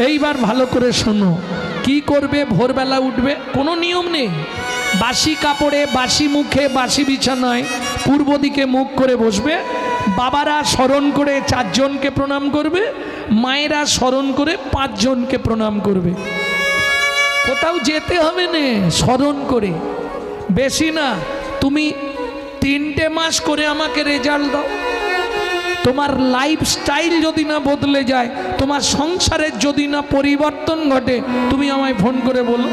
এইবার ভালো করে শোনো, কি করবে? ভোরবেলা উঠবে, কোনো নিয়ম নেই। বাসি কাপড়ে, বাসি মুখে, বাসি বিছানায় পূর্ব দিকে মুখ করে বসবে। বাবারা স্মরণ করে 4 জনকে প্রণাম করবে, মায়েরা স্মরণ করে 5 জনকে প্রণাম করবে। কোথাও যেতে হবে না, স্মরণ করে। বেশি না, তুমি 3টে মাস করে আমাকে রেজাল্ট দাও। তোমার লাইফস্টাইল যদি না বদলে যায়, তোমার সংসারের যদি না পরিবর্তন ঘটে, তুমি আমায় ফোন করে বলো।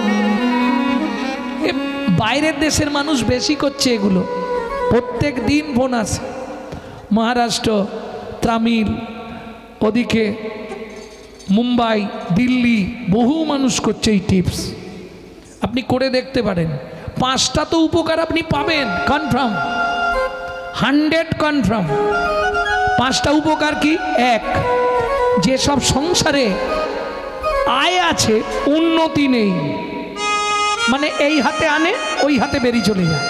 বাইরের দেশের মানুষ বেশি করছে এগুলো, প্রত্যেক দিন ফোন আসে। মহারাষ্ট্র, তামিল, ওদিকে মুম্বাই, দিল্লি, বহু মানুষ করছে এই টিপস। আপনি করে দেখতে পারেন, 5টা তো উপকার আপনি পাবেন, কনফার্ম, 100 কনফার্ম। 5টা উপকার কি? 1, যেসব সংসারে আয় আছে উন্নতি নেই, মানে এই হাতে আনে ওই হাতে বেরিয়ে চলে যায়,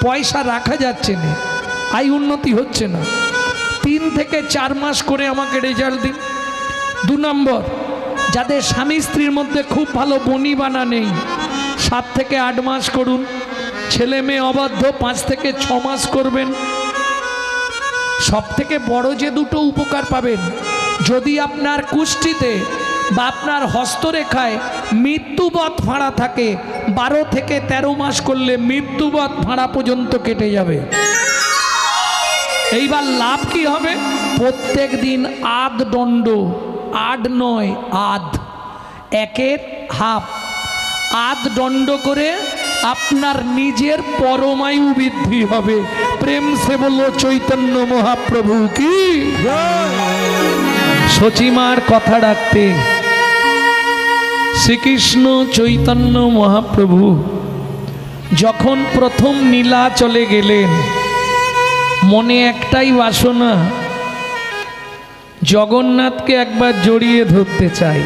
পয়সা রাখা যাচ্ছে না, আয় উন্নতি হচ্ছে না, 3 থেকে 4 মাস করে আমাকে রেজাল্ট দিন। 2 নম্বর, যাদের স্বামী স্ত্রীর মধ্যে খুব ভালো বনিবানা নেই, 7 থেকে 8 মাস করুন। ছেলে মেয়ে অবাধ্য, 5 থেকে 6 মাস করবেন। সব থেকে বড় যে 2টো উপকার পাবেন, যদি আপনার কুষ্ঠিতে বা আপনার হস্তরেখায় মৃত্যুবৎ ফাঁড়া থাকে, 12 থেকে 13 মাস করলে মৃত্যুবৎ ফাঁড়া পর্যন্ত কেটে যাবে। এইবার লাভ কি হবে? প্রত্যেক দিন আধ দণ্ড, 8 নয় আধ, 1-এর হাফ, আধ দণ্ড করে আপনার নিজের পরমায়ু বৃদ্ধি হবে। প্রেম সে বলো চৈতন্য মহাপ্রভু কি। সচিমার কথা রাখতে শ্রীকৃষ্ণ চৈতন্য মহাপ্রভু যখন প্রথম নীলাচলে গেলেন, মনে একটাই বাসনা, জগন্নাথকে একবার জড়িয়ে ধরতে চাই।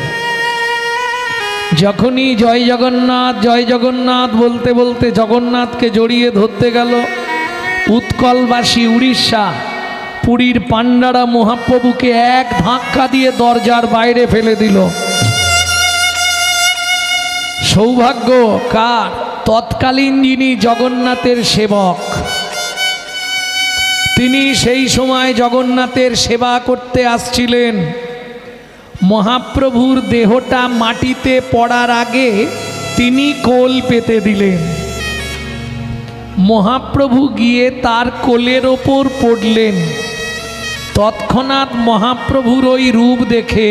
যখনই জয় জগন্নাথ জয় জগন্নাথ বলতে বলতে জগন্নাথকে জড়িয়ে ধরতে গেল, উৎকলবাসী উড়িষ্যা, পুরীর পাণ্ডারা মহাপ্রভুকে এক ধাক্কা দিয়ে দরজার বাইরে ফেলে দিল। সৌভাগ্য কার? তৎকালীন যিনি জগন্নাথের সেবক, তিনি সেই সময় জগন্নাথের সেবা করতে আসছিলেন। মহাপ্রভুর দেহটা মাটিতে পড়ার আগে তিনি কোল পেতে দিলেন। মহাপ্রভু গিয়ে তার কোলের ওপর পড়লেন। তৎক্ষণাৎ মহাপ্রভুর ওই রূপ দেখে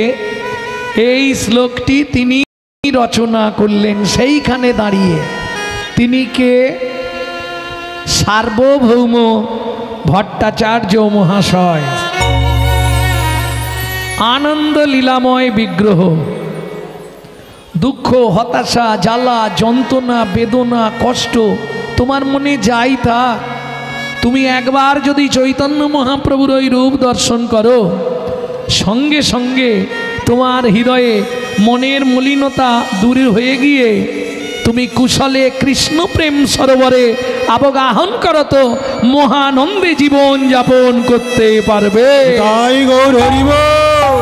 এই শ্লোকটি তিনি রচনা করলেন সেইখানে দাঁড়িয়ে। তিনি কে? সার্বভৌম ভট্টাচার্য মহাশয়। আনন্দ লীলাময় বিগ্রহ। দুঃখ, হতাশা, জ্বালা, যন্ত্রণা, বেদনা, কষ্ট তোমার মনে যাই তা, তুমি একবার যদি চৈতন্য মহাপ্রভুর ওই রূপ দর্শন করো, সঙ্গে সঙ্গে তোমার হৃদয়ে মনের মলিনতা দূর হয়ে গিয়ে তুমি কুশলে কৃষ্ণ প্রেম সরোবরে অবগাহন করত মহানন্দে জীবন যাপন করতে পারবে। তাই গৌর হরি বল।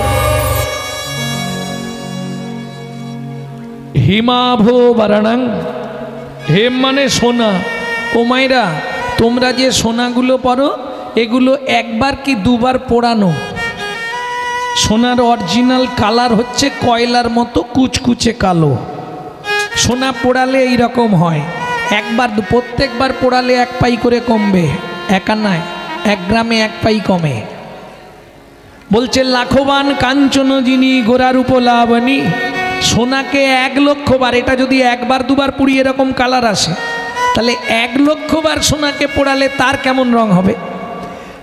হিমাভো বরণং, হেম মানে সোনা। ও মাইরা, তোমরা যে সোনাগুলো পরো এগুলো একবার কি দুবার পোড়ানো? সোনার অরিজিনাল কালার হচ্ছে কয়লার মতো কুচকুচে কালো। সোনা পোড়ালে এইরকম হয়, একবার প্রত্যেকবার পোড়ালে 1 পাই করে কমবে, একা নয়, 1 গ্রামে 1 পাই কমে। বলছে লাখবান কাঞ্চন যিনি গোরার উপলাবনী, সোনাকে 1 লক্ষ বার, এটা যদি 1 বার 2 বার পুড়ি এরকম কালার আসে, তাহলে 1 লক্ষ বার সোনাকে পোড়ালে তার কেমন রং হবে?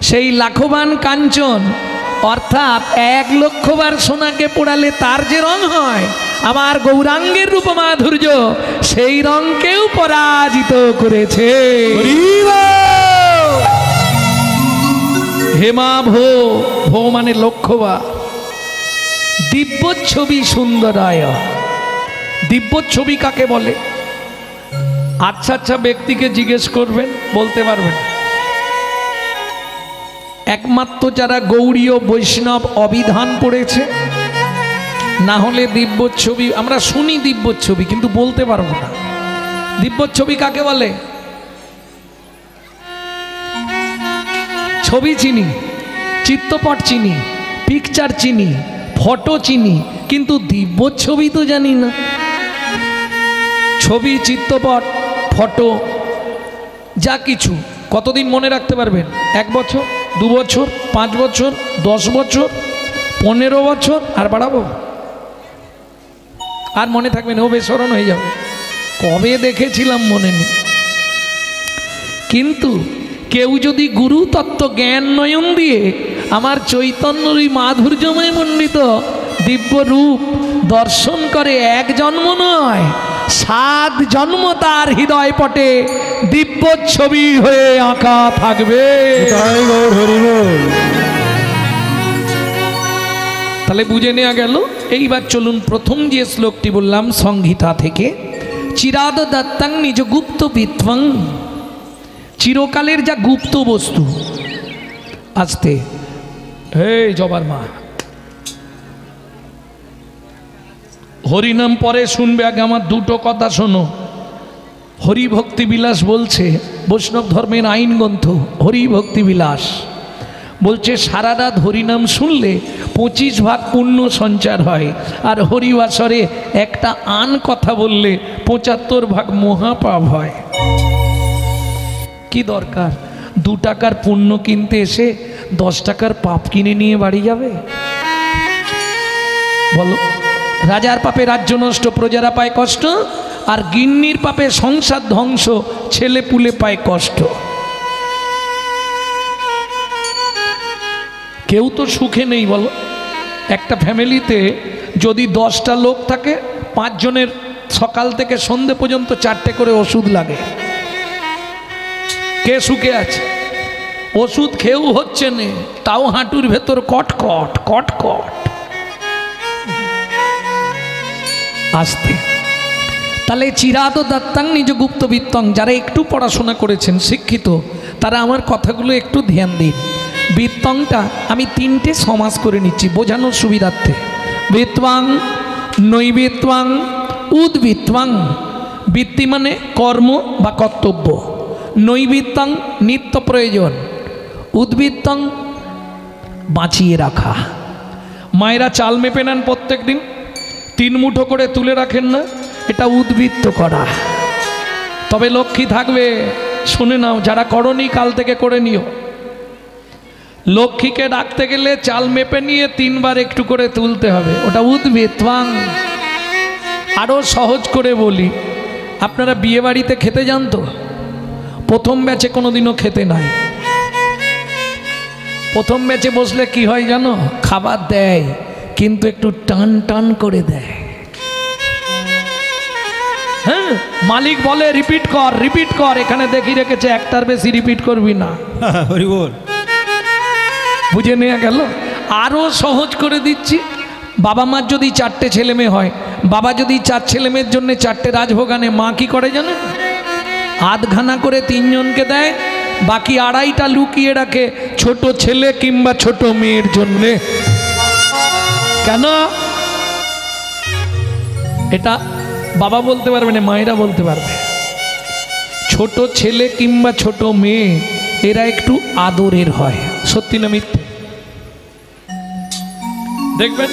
সেই লাখবান কাঞ্চন অর্থাৎ 1 লক্ষ বার সোনাকে পোড়ালে তার যে রং হয়, আমার গৌরাঙ্গের রূপ মাধুর্য সেই রংকেও পরাজিত করেছে। হেমাভো, ভো মানে লক্ষবার। দিব্য ছবি সুন্দরায়। দিব্য ছবি কাকে বলে? আচ্ছা আচ্ছা ব্যক্তিকে জিজ্ঞেস করবেন, বলতে পারবেন। একমাত্র যারা গৌড়ীয় বৈষ্ণব অভিধান পড়েছে না হলে দিব্যচ্ছবি আমরা শুনি, দিব্যচ্ছবি কিন্তু বলতে পারবো না। দিব্যচ্ছবি কাকে বলে? ছবি চিনি, চিত্রপট চিনি, পিকচার চিনি, ফটো চিনি, কিন্তু দিব্যচ্ছবি তো জানি না। ছবি, চিত্রপট, ফটো যা কিছু কতদিন মনে রাখতে পারবেন? 1 বছর, 2 বছর, 5 বছর, 10 বছর, 15 বছর? আর বাড়াবো? আর মনে থাকবে না, ও বেসরণ হয়ে যাবে। কবে দেখেছিলাম মনে নেই। কিন্তু কেউ যদি গুরু তত্ত্ব জ্ঞান নয়ন দিয়ে আমার চৈতন্যর মাধুর্যময় মণ্ডিত দিব্য রূপ দর্শন করে, 1 জন্ম নয় 7 জন্ম তার হৃদয় পটে দিব্য ছবি হয়ে আঁকা থাকবে। তাহলে বুঝে নেওয়া গেল। এইবার চলুন প্রথম যে শ্লোকটি বললাম সংহিতা থেকে, চিরাদ দত্তাং নিজ গুপ্ত বিত্বং, চিরকালের যা গুপ্ত বস্তু। আস্তে, হে জবার মা, হরিনাম পরে শুনবে, আগে আমার দুটো কথা শোনো। হরি ভক্তি বিলাস বলছে, বৈষ্ণব ধর্মের আইন গ্রন্থ হরি ভক্তি বিলাস বলছে সারা রাত হরিনাম শুনলে 25 ভাগ পুণ্য সঞ্চার হয়, আর হরিবাসরে একটা আন কথা বললে 75 ভাগ মহাপাপ হয়। কি দরকার 2 টাকার পুণ্য কিনতে এসে 10 টাকার পাপ কিনে নিয়ে বাড়ি যাবে? বলো। রাজার পাপে রাজ্য নষ্ট, প্রজারা পায় কষ্ট, আর গিন্নির পাপে সংসার ধ্বংস, ছেলে পুলে পায় কষ্ট। কেউ তো সুখে নেই বলো। একটা ফ্যামিলিতে যদি 10টা লোক থাকে, 5 জনের সকাল থেকে সন্ধে পর্যন্ত 4টে করে ওষুধ লাগে। কে সুখে আছে? ওষুধ খেয়েও হচ্ছে না, তাও হাঁটুর ভেতর কটকট কটকট। আসতে, তাহলে চিরাদ দত্তাং নিজ গুপ্ত বিত্তং, যারা একটু পড়াশোনা করেছেন, শিক্ষিত, তারা আমার কথাগুলো একটু ধ্যান দিন। বিত্তংটা আমি 3টে সমাস করে নিচ্ছি বোঝানোর সুবিধার্থে। বিত্বাং, নৈবিত্বাং, উদ্বৃত্তাং। বৃত্তি মানে কর্ম বা কর্তব্য, নৈবিত্তাং নিত্য প্রয়োজন, উদ্বৃত্তাং বাঁচিয়ে রাখা। মায়েরা চাল মেপে নেন প্রত্যেক দিন, 3 মুঠো করে তুলে রাখেন না, এটা উদ্বৃত্ত করা। তবে লক্ষ্মী থাকবে, শুনে নাও, যারা করনি কাল থেকে করে নিও। লক্ষ্মীকে ডাকতে গেলে চাল মেপে নিয়ে 3 বার একটু করে তুলতে হবে, ওটা উদ্বৃত্তাং। আরও সহজ করে বলি, আপনারা বিয়ে বাড়িতে খেতে যান তো? প্রথম ব্যাচে কোনোদিনও খেতে নাই। প্রথম ব্যাচে বসলে কি হয় জানো? খাবার দেয় কিন্তু একটু টান টান করে দেয়। হ্যাঁ, মালিক বলে রিপিট কর রিপিট কর, এখানে দেখি রেখেছে 1টার বেশি রিপিট করবি না। হরি বল। বুঝে নেওয়া গেল। আরও সহজ করে দিচ্ছি, বাবা মার যদি 4টে ছেলে মেয়ে হয়, বাবা যদি 4 ছেলে মেয়ের জন্য 4টে রাজভোগ আনে, মা কি করে জানেন? আধখানা করে 3 জনকে দেয়, বাকি 2.5টা লুকিয়ে রাখে ছোট ছেলে কিংবা ছোট মেয়ের জন্যে। কেন? এটা বাবা বলতে পারবে না, মায়েরা বলতে পারবে। ছোট ছেলে কিংবা ছোট মেয়ে এরা একটু আদরের হয়, সত্যি না মিথ্যে? দেখবেন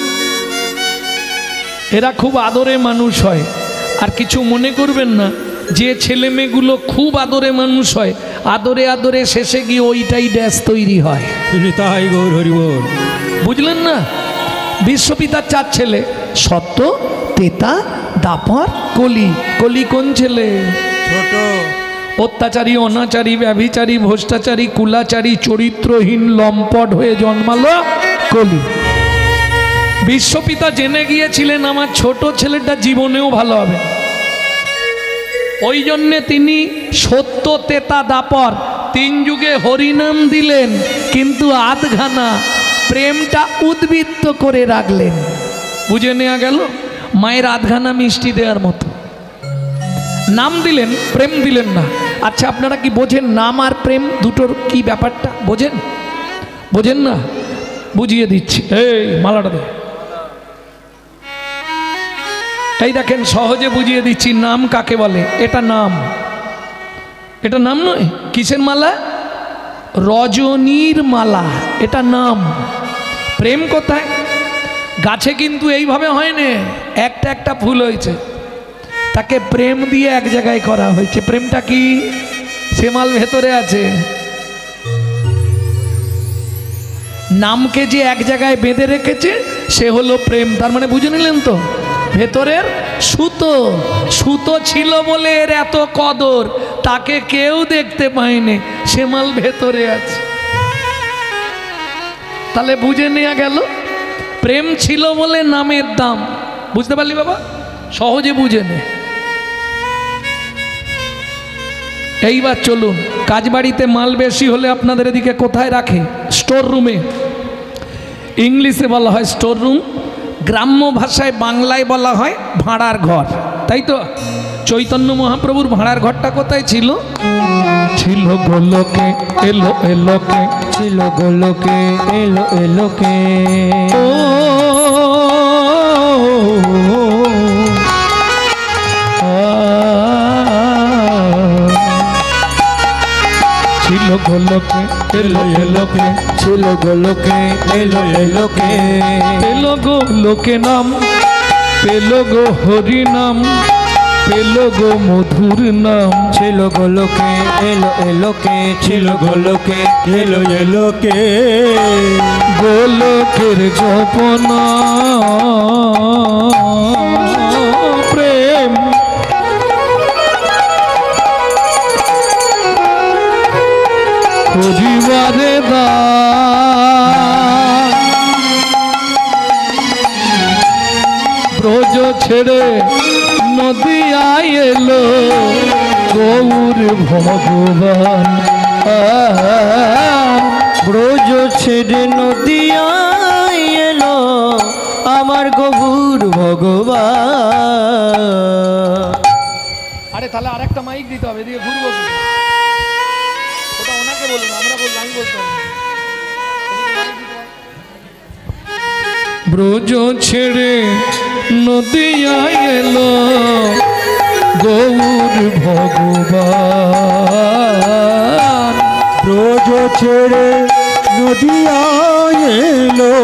এরা খুব আদরে মানুষ হয়। আর কিছু মনে করবেন না, যে ছেলে মেয়েগুলো খুব আদরে মানুষ হয়, আদরে আদরে শেষে গিয়ে ওইটাই ড্যাশ তৈরি হয়। তাই গৌর হরি বল। বুঝলেন না? বিশ্বপিতার 4 ছেলে, সত্য, তেতা, দাপর, কলি। কলি কোন ছেলে? ছোট। অত্যাচারী, অনাচারী, ব্যভিচারী, ভ্রষ্টাচারী, কুলাচারী, চরিত্রহীন লম্পট হয়ে জন্মালো কলি। বিশ্বপিতা জেনে গিয়েছিলেন আমার ছোট ছেলেটা জীবনেও ভালো হবে, ওই জন্যে তিনি সত্য, তেতা, দাপর 3 যুগে হরিনাম দিলেন, কিন্তু আধখানা প্রেমটা উদ্বৃত্ত করে রাখলেন। বুঝে নেওয়া গেল? মায়ের আধখানা মিষ্টি দেওয়ার মতো নাম দিলেন, প্রেম দিলেন না। আচ্ছা, আপনারা কি বোঝেন নাম আর প্রেম দুটোর কি ব্যাপারটা? বোঝেন? বোঝেন না? বুঝিয়ে দিচ্ছি। এই মালাটা দে। এই দেখেন সহজে বুঝিয়ে দিচ্ছি নাম কাকে বলে। এটা নাম, এটা নাম নয়। কিসের মালা? রজনীর মালা, এটা নাম। প্রেম কোথায়? গাছে কিন্তু এইভাবে হয় না, একটা একটা ফুল হয়েছে, তাকে প্রেম দিয়ে এক জায়গায় করা হয়েছে। প্রেমটা কি? সে মাল ভেতরে আছে। নামকে যে এক জায়গায় বেঁধে রেখেছে সে হলো প্রেম। তার মানে বুঝে নিলেন তো, ভেতরের সুতো, সুতো ছিল বলে এর এত কদর, তাকে কেউ দেখতে পায়নি, সে মাল ভেতরে আছে। তাহলে বুঝে নেওয়া গেল প্রেম ছিল বলে নামের দাম। বুঝতে পারলি বাবা? সহজে বুঝে নে। এইবার চলুন, কাজবাড়িতে মাল বেশি হলে আপনাদের এদিকে কোথায় রাখে? স্টোর রুমে। ইংলিশে বলা হয় স্টোর রুম, গ্রাম্য ভাষায় বাংলায় বলা হয় ভাঁড়ার ঘর, তাই তো? চৈতন্য মহাপ্রভুর ভাঁড়ার ঘরটা কোথায় ছিল? ছিল গোলকে এলো এলোকে, ছিল গোলকে এলো এলোকে, ও ছিল গোলকে এলো এলোকে, ছিল গোলকে এলো এলোকে, পেলো গো লোকে নাম, পেলো গো হরি নাম, পেলো গো মধুর নাম। ছিল গোলকে এলো এলোকে, ছিল গোলকে এলো এলোকে, গোলকের গোপনা প্রেম, পরিবারে দা ব্রজ ছেড়ে নদিয়ায় এলো গৌর ভগবান, ব্রজ ছেড়ে নদিয়ায় এলো আমার গৌর ভগবান। আরে তাহলে আরেকটা মাইক দিতে হবে, এদিকে ঘুরবো। ওটা ওনাকে বলুন, আমরা বলবো, আমি বলতে হবে। ব্রজ ছেড়ে নদিয়ায় এলো গৌর ভগবান, ব্রজ ছেড়ে নদিয়ায় এলো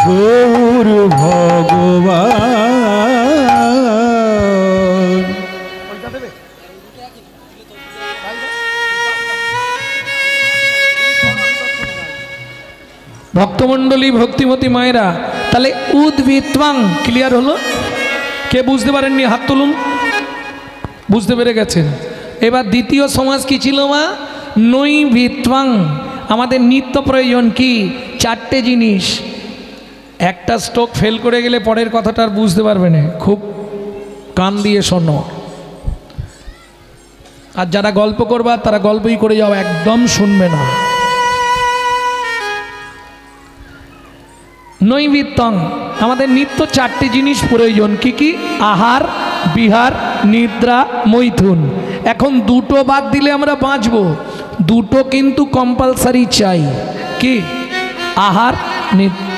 গৌর ভগবান। ভক্তমণ্ডলী, ভক্তিমতী মায়েরা, তাহলে উদ্ভিত্বাং ক্লিয়ার হলো? কে বুঝতে পারেননি হাত তুলুন। বুঝতে পেরে গেছেন? এবার দ্বিতীয় সমাজ কি ছিল মা? নৈভিত্বাং। আমাদের নিত্য প্রয়োজন কি? চারটে জিনিস। একটা স্ট্রোক ফেল করে গেলে পরের কথাটা আর বুঝতে পারবে না, খুব কান দিয়ে শোনো। আর যারা গল্প করবা তারা গল্পই করে যাও, একদম শুনবে না। নৈমিত্তং, আমাদের নিত্য চারটি জিনিস প্রয়োজন। কি কি? আহার, বিহার, নিদ্রা, মৈথুন। এখন দুটো বাদ দিলে আমরা বাঁচবো, দুটো কিন্তু কম্পালসারি চাই। কি? আহার, নিদ্রা।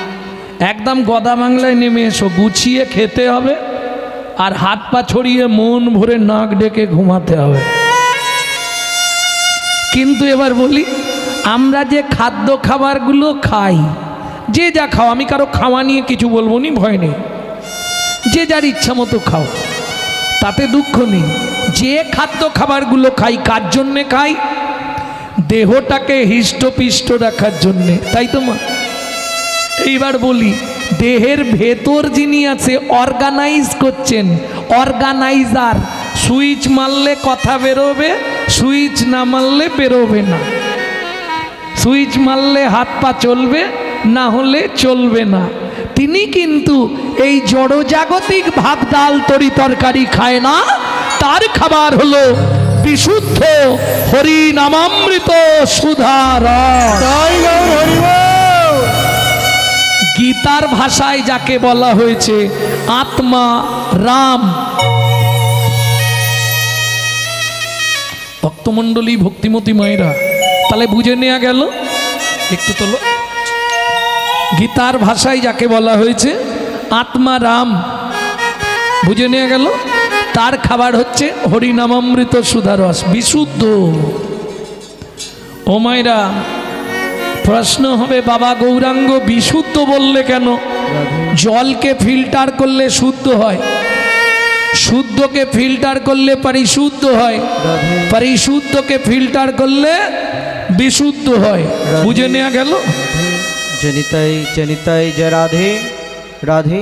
একদম গদা বাংলায় নেমে এসো, গুছিয়ে খেতে হবে আর হাত পা ছড়িয়ে মন ভরে নাক ডেকে ঘুমাতে হবে। কিন্তু এবার বলি, আমরা যে খাদ্য খাবারগুলো খাই, যে যা খাও, আমি কারো খাওয়া নিয়ে কিছু বলবো নি, ভয় নেই, যে যার ইচ্ছা মতো খাও, তাতে দুঃখ নেই। যে খাদ্য খাবারগুলো খাই কার জন্যে খাই? দেহটাকে হৃষ্টপিষ্ট রাখার জন্যে, তাই তো মা? এইবার বলি, দেহের ভেতর যিনি আছে অর্গানাইজ করছেন, অর্গানাইজার, সুইচ মারলে কথা বেরোবে, সুইচ না মারলে বেরোবে না। সুইচ মারলে হাত পা চলবে, না হলে চলবে না। তিনি কিন্তু এই জড়জাগতিক ভাত ডাল তরি তরকারি খায় না, তার খাবার হলো বিশুদ্ধ হরি নামামৃত সুধার। গীতার ভাষায় যাকে বলা হয়েছে আত্মা রাম। ভক্তমণ্ডলী, ভক্তিমতী মায়েরা, তাহলে বুঝে নেওয়া গেল। একটু তোলো। গীতার ভাষায় যাকে বলা হয়েছে আত্মা রাম, বুঝে নিয়ে গেল। তার খাবার হচ্ছে হরিনামামৃত সুধারস, বিশুদ্ধ। ও মায়েরা, প্রশ্ন হবে বাবা গৌরাঙ্গ বিশুদ্ধ বললে কেন? জলকে ফিল্টার করলে শুদ্ধ হয়, শুদ্ধকে ফিল্টার করলে পরিশুদ্ধ হয়, পরিশুদ্ধকে ফিল্টার করলে বিশুদ্ধ হয়। বুঝে নেওয়া গেল। জনিতাই জনিতাই জয় রাধে রাধে।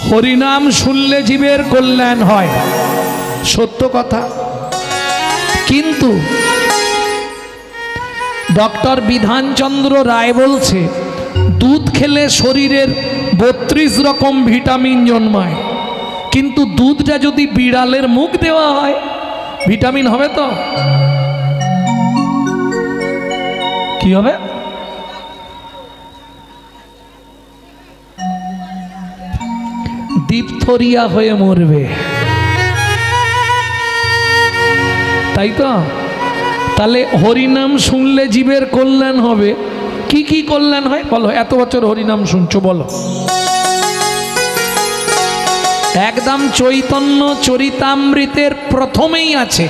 হরিনাম শুনলে জীবের কল্যাণ হয়, সত্য কথা। কিন্তু ডক্টর বিধানচন্দ্র রায় বলছে দুধ খেলে শরীরের 32 রকম ভিটামিন জন্মায়, কিন্তু দুধটা যদি বিড়ালের মুখ দেওয়া হয় ভিটামিন হবে তো? কি হবে? ডিপথোরিয়া হয়ে মরবে, তাই তো? তাহলে হরিনাম শুনলে জীবের কল্যাণ হবে। কি কি কল্যাণ হয় বলো? এত বছর হরিনাম শুনছো, বলো। একদম চৈতন্য চরিতামৃতের প্রথমেই আছে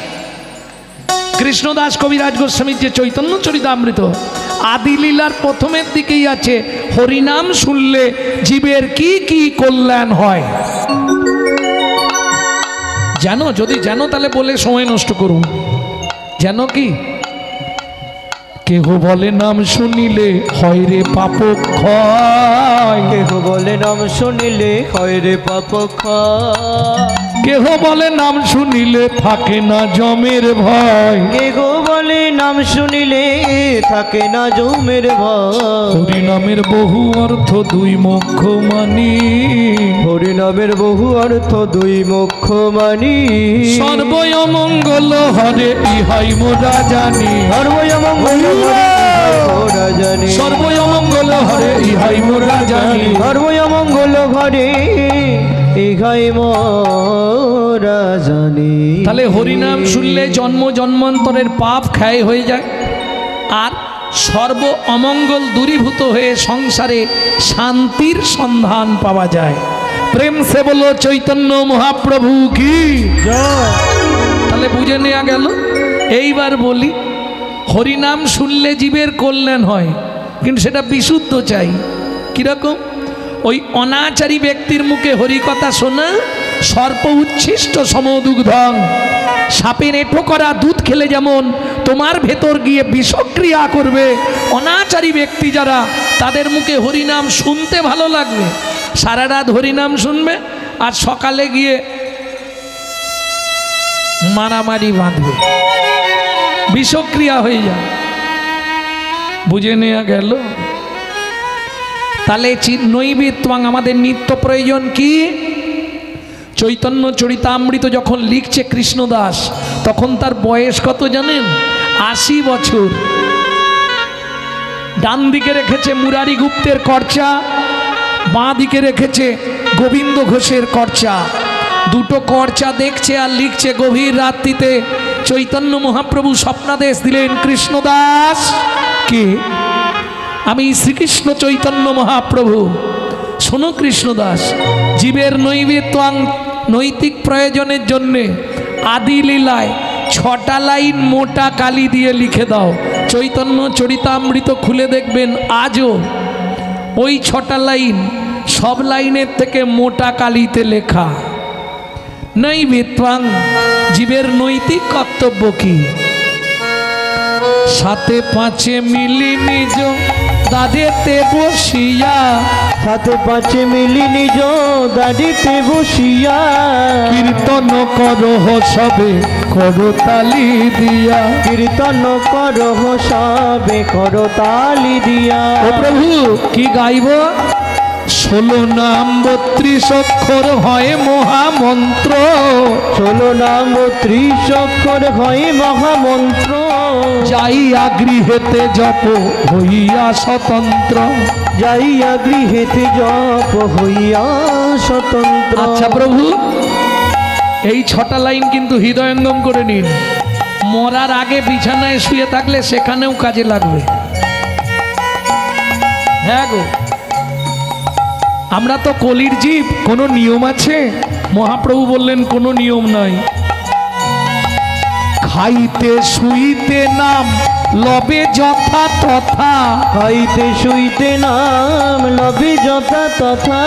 কৃষ্ণদাস কবিরাজ গোস্বামীর যে চৈতন্য চরিতামৃত, আদি লীলার প্রথমের দিকেই আছে হরিনাম শুনলে জীবের কি কি কল্যাণ হয়। জানো? যদি জানো তাহলে বলে সময় নষ্ট করুন। জানো কি? কেহ বলে নাম শুনিলে হয় রে পাপ ক্ষয়, কেহ বলে নাম শুনিলে হয় রে পাপ ক্ষয়, কেহ বলে নাম শুনিলে থাকে না জমের ভয়, কেহ বলে নাম শুনিলে থাকে না জমের ভয়। হরিনামের বহু অর্থ দুই মোক্ষ মানি, হরিনামের বহু অর্থ দুই মোক্ষ মানি, সর্বয় মঙ্গল হরে ইহাই মোরা জানি, সর্বয় মঙ্গল হরে মোরা জানি, সর্বয় মঙ্গল হরে ইহাই মোরা জানি, সর্বয় মঙ্গল ঘরে ইহাই মোরা জানি। তাহলে হরিনাম শুনলে জন্ম জন্মান্তরের পাপ ক্ষয় হয়ে যায়, আর সর্ব অমঙ্গল দূরীভূত হয়ে সংসারে শান্তির সন্ধান পাওয়া যায়। প্রেম সে বলো চৈতন্য মহাপ্রভু কি জয়। তাহলে বুঝে নেওয়া গেল। এইবার বলি, হরিনাম শুনলে জীবের কল্যাণ হয়, কিন্তু সেটা বিশুদ্ধ চাই। কিরকম? ওই অনাচারী ব্যক্তির মুখে হরিকথা শোনা সর্প উচ্ছিষ্ট সমদুগ্ধং, সাপের এঁটো করা দুধ খেলে যেমন তোমার ভেতর গিয়ে বিষক্রিয়া করবে, অনাচারী ব্যক্তি যারা, তাদের মুখে হরিনাম শুনতে ভালো লাগবে, সারা রাত হরিনাম শুনবে আর সকালে গিয়ে মারামারি বাঁধবে, বিষক্রিয়া হয়ে যায়। বুঝে নেওয়া গেল। তাহলে নৈবেদ্য আমাদের নিত্য প্রয়োজন কি? চৈতন্য চরিতামৃত যখন লিখছে কৃষ্ণদাস, তখন তার বয়স কত জানেন? 80 বছর। ডান দিকে রেখেছে মুরারি গুপ্তের কর্চা, বাঁ দিকে রেখেছে গোবিন্দ ঘোষের কর্চা। দুটো কর্চা দেখছে আর লিখছে। গভীর রাত্রিতে চৈতন্য মহাপ্রভু স্বপ্নাদেশ দিলেন, কৃষ্ণদাস কে? আমি শ্রীকৃষ্ণ চৈতন্য মহাপ্রভু। শোনো কৃষ্ণদাস, জীবের নৈতিক প্রয়োজনের জন্যে আদি লীলায় 6টা লাইন মোটা কালি দিয়ে লিখে দাও। চৈতন্য চরিতামৃত খুলে দেখবেন আজও ওই 6টা লাইন সব লাইনের থেকে মোটা কালিতে লেখা। নৈবেত্বাং, জীবের নৈতিক কর্তব্য কি? সাথে পাঁচে মিলি নিজ দাঁড়েতে বসিয়া, সাথে পাঁচে মিলি নিজ দাঁড়িতে বসিয়া, কীর্তন করহ সবে করতালি দিয়া, কীর্তন করহ সবে করতালি দিয়া। ও প্রভু কি গাইব? 16 নাম 32 অক্ষর হয় মহামন্ত্র, 16 নাম 30 অক্ষর হয় মহামন্ত্র, যাইয়া গৃহেতে জপ হইয়া স্বতন্ত্র, যাইয়া গৃহেতে জপ হইয়া স্বতন্ত্র। আচ্ছা প্রভু, এই 6টা লাইন কিন্তু হৃদয়ঙ্গম করে নিন। মরার আগে বিছানায় শুয়ে থাকলে সেখানেও কাজে লাগবে। হ্যাঁ গো, আমরা তো কলির জীব, কোনো নিয়ম আছে? মহাপ্রভু বললেন কোনো নিয়ম নাই। খাইতে শুইতে নাম লবে যথা তথা, খাইতে শুইতে নাম লবে যথা তথা,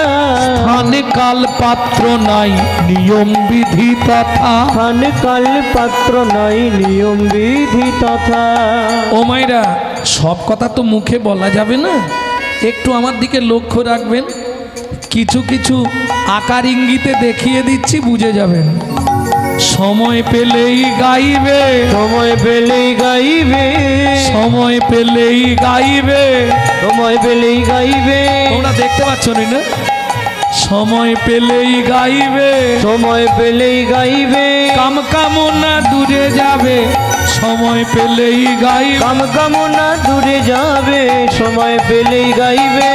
স্থানে কাল পাত্র নাই নিয়ম বিধি তথা। খান কাল পাত্র নাই নিয়ম বিধি তথা। ও মাইরা, সব কথা তো মুখে বলা যাবে না, একটু আমার দিকে লক্ষ্য রাখবেন। কিছু কিছু আকার ইঙ্গিতে দেখিয়ে দিচ্ছি, বুঝে যাবেন। সময় পেলেই গাইবে, সময় পেলেই গাইবে, সময় পেলেই গাইবে, সময় পেলেই গাইবে। তোমরা দেখতে পাচ্ছ না? সময় পেলেই গাইবে, সময় পেলেই গাইবে, কাম কামনা দূরে যাবে, সময় পেলেই গাইবে, কাম কামনা দূরে যাবে, সময় পেলেই গাইবে,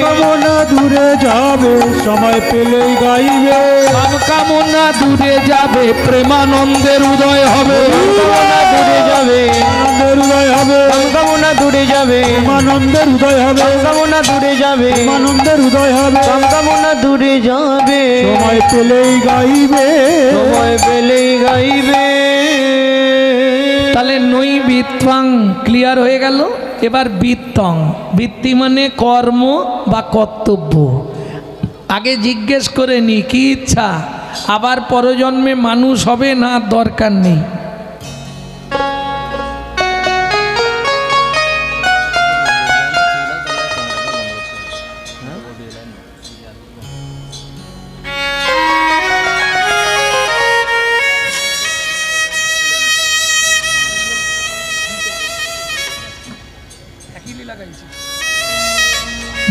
কামনা দূরে যাবে, সময় পেলেই গাইবে, কাম কামনা দূরে যাবে, প্রেমানন্দের উদয় হবে। কামনা দূরে যাবে, আনন্দের উদয় হবে, কামনা দূরে যাবে, আনন্দের উদয় হবে, কামনা দূরে যাবে, আনন্দের উদয় হবে, কামনা দূরে যাবে, সময় পেলেই গাইবে, সময় পেলেই গাইবে। তাহলে নৈবিত্বাং ক্লিয়ার হয়ে গেল। এবার বৃত্তং, বৃত্তি মানে কর্ম বা কর্তব্য। আগে জিজ্ঞেস করে নি কি ইচ্ছা, আবার পরজন্মে মানুষ হবে না, দরকার নেই।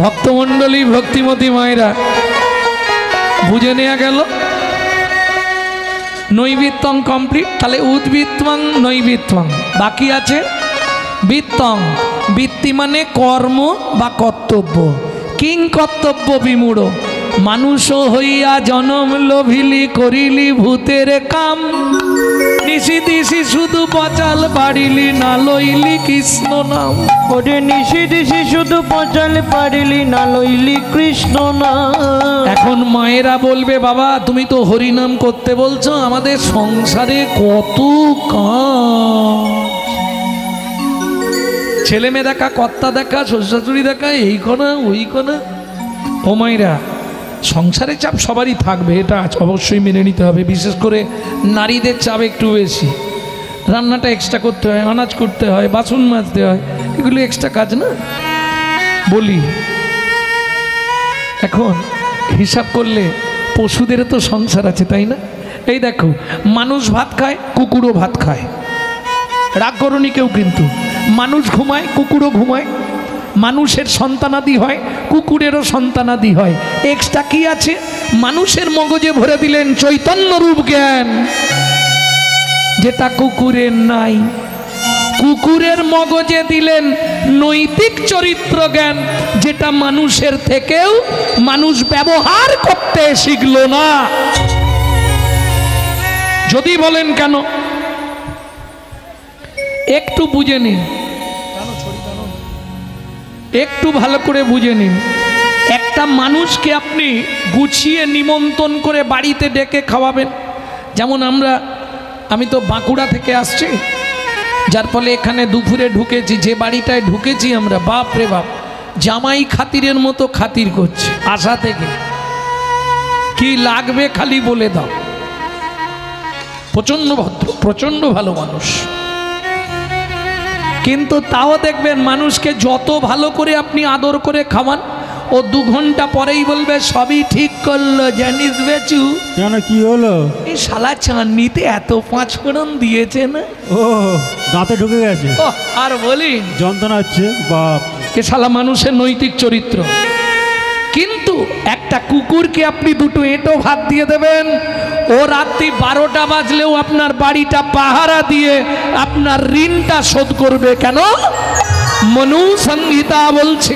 ভক্তমণ্ডলী, ভক্তিমতী মায়েরা, বুঝে নেওয়া গেল নৈবিত্তং কমপ্লিট। তাহলে উদ্বৃত্তং নৈবিত্তং বাকি আছে বৃত্তং। বৃত্তি মানে কর্ম বা কর্তব্য। কিং কর্তব্য বিমূঢ়, মানুষ হইয়া জনম লোভিলি, করিলি ভূতের কাম, নিশি দিশি শুধু পচাল বাড়িলি, না লইলি কৃষ্ণ নাম। ওরে নিশি দিশি শুধু পচাল পারিলি, না লইলি কৃষ্ণ নাম। এখন মায়েরা বলবে, বাবা তুমি তো হরিনাম করতে বলছো, আমাদের সংসারে কত কাজ, ছেলে মেয়ে দেখা, কর্তা দেখা, শ্বশুরশাশুড়ি দেখা, এই কোনা ওই কোনা। ও মায়েরা, সংসারে চাপ সবারই থাকবে, এটা অবশ্যই মেনে নিতে হবে। বিশেষ করে নারীদের চাপ একটু বেশি। রান্নাটা এক্সট্রা করতে হয়, আনাজ করতে হয়, বাসন মাজতে হয়, এগুলো এক্সট্রা কাজ না। বলি এখন হিসাব করলে পশুদের তো সংসার আছে, তাই না? এই দেখো, মানুষ ভাত খায়, কুকুরও ভাত খায়, রাগ করনি কেউ, কিন্তু মানুষ ঘুমায়, কুকুরও ঘুমায়, মানুষের সন্তানাদি হয়, কুকুরেরও সন্তানাদি হয়। এক্সট্রা কি আছে? মানুষের মগজে ভরে দিলেন চৈতন্য রূপ জ্ঞান, যেটা কুকুরের নাই। কুকুরের মগজে দিলেন নৈতিক চরিত্র জ্ঞান, যেটা মানুষের থেকেও মানুষ ব্যবহার করতে শিখলো না। যদি বলেন কেন, একটু বুঝে নিন, একটু ভালো করে বুঝে নিন। একটা মানুষকে আপনি গুছিয়ে নিমন্ত্রণ করে বাড়িতে ডেকে খাওয়াবেন। যেমন আমি তো বাঁকুড়া থেকে আসছি, যার ফলে এখানে দুপুরে ঢুকেছি, যে বাড়িটায় ঢুকেছি আমরা, বাপ রে বাপ, জামাই খাতিরের মতো খাতির করছে। আশা থেকে কি লাগবে খালি বলে দাও। প্রচণ্ড ভদ্র, প্রচণ্ড ভালো মানুষ। কিন্তু তাও দেখবেন, মানুষকে যত ভালো করে আপনি আদর করে খাওয়ান, ও 2 ঘন্টা পরেই বলবে সবই ঠিক করলো, জানিস বেচু কেন, কি হলো? এই শালা চাটনিতে এত 5 ফোড়ন দিয়েছে না, ও দাঁতে ঢুকে গেছে, ও আর বলি যন্ত্রণা হচ্ছে। বাপ, এ শালা মানুষের নৈতিক চরিত্র। কিন্তু একটা কুকুরকে আপনি 2টো এঁটো ভাত দিয়ে দেবেন, ও রাত্রি 12টা বাজলেও আপনার বাড়িটা পাহারা দিয়ে আপনার ঋণটা শোধ করবে। কেন? মনু সংহিতা বলছে,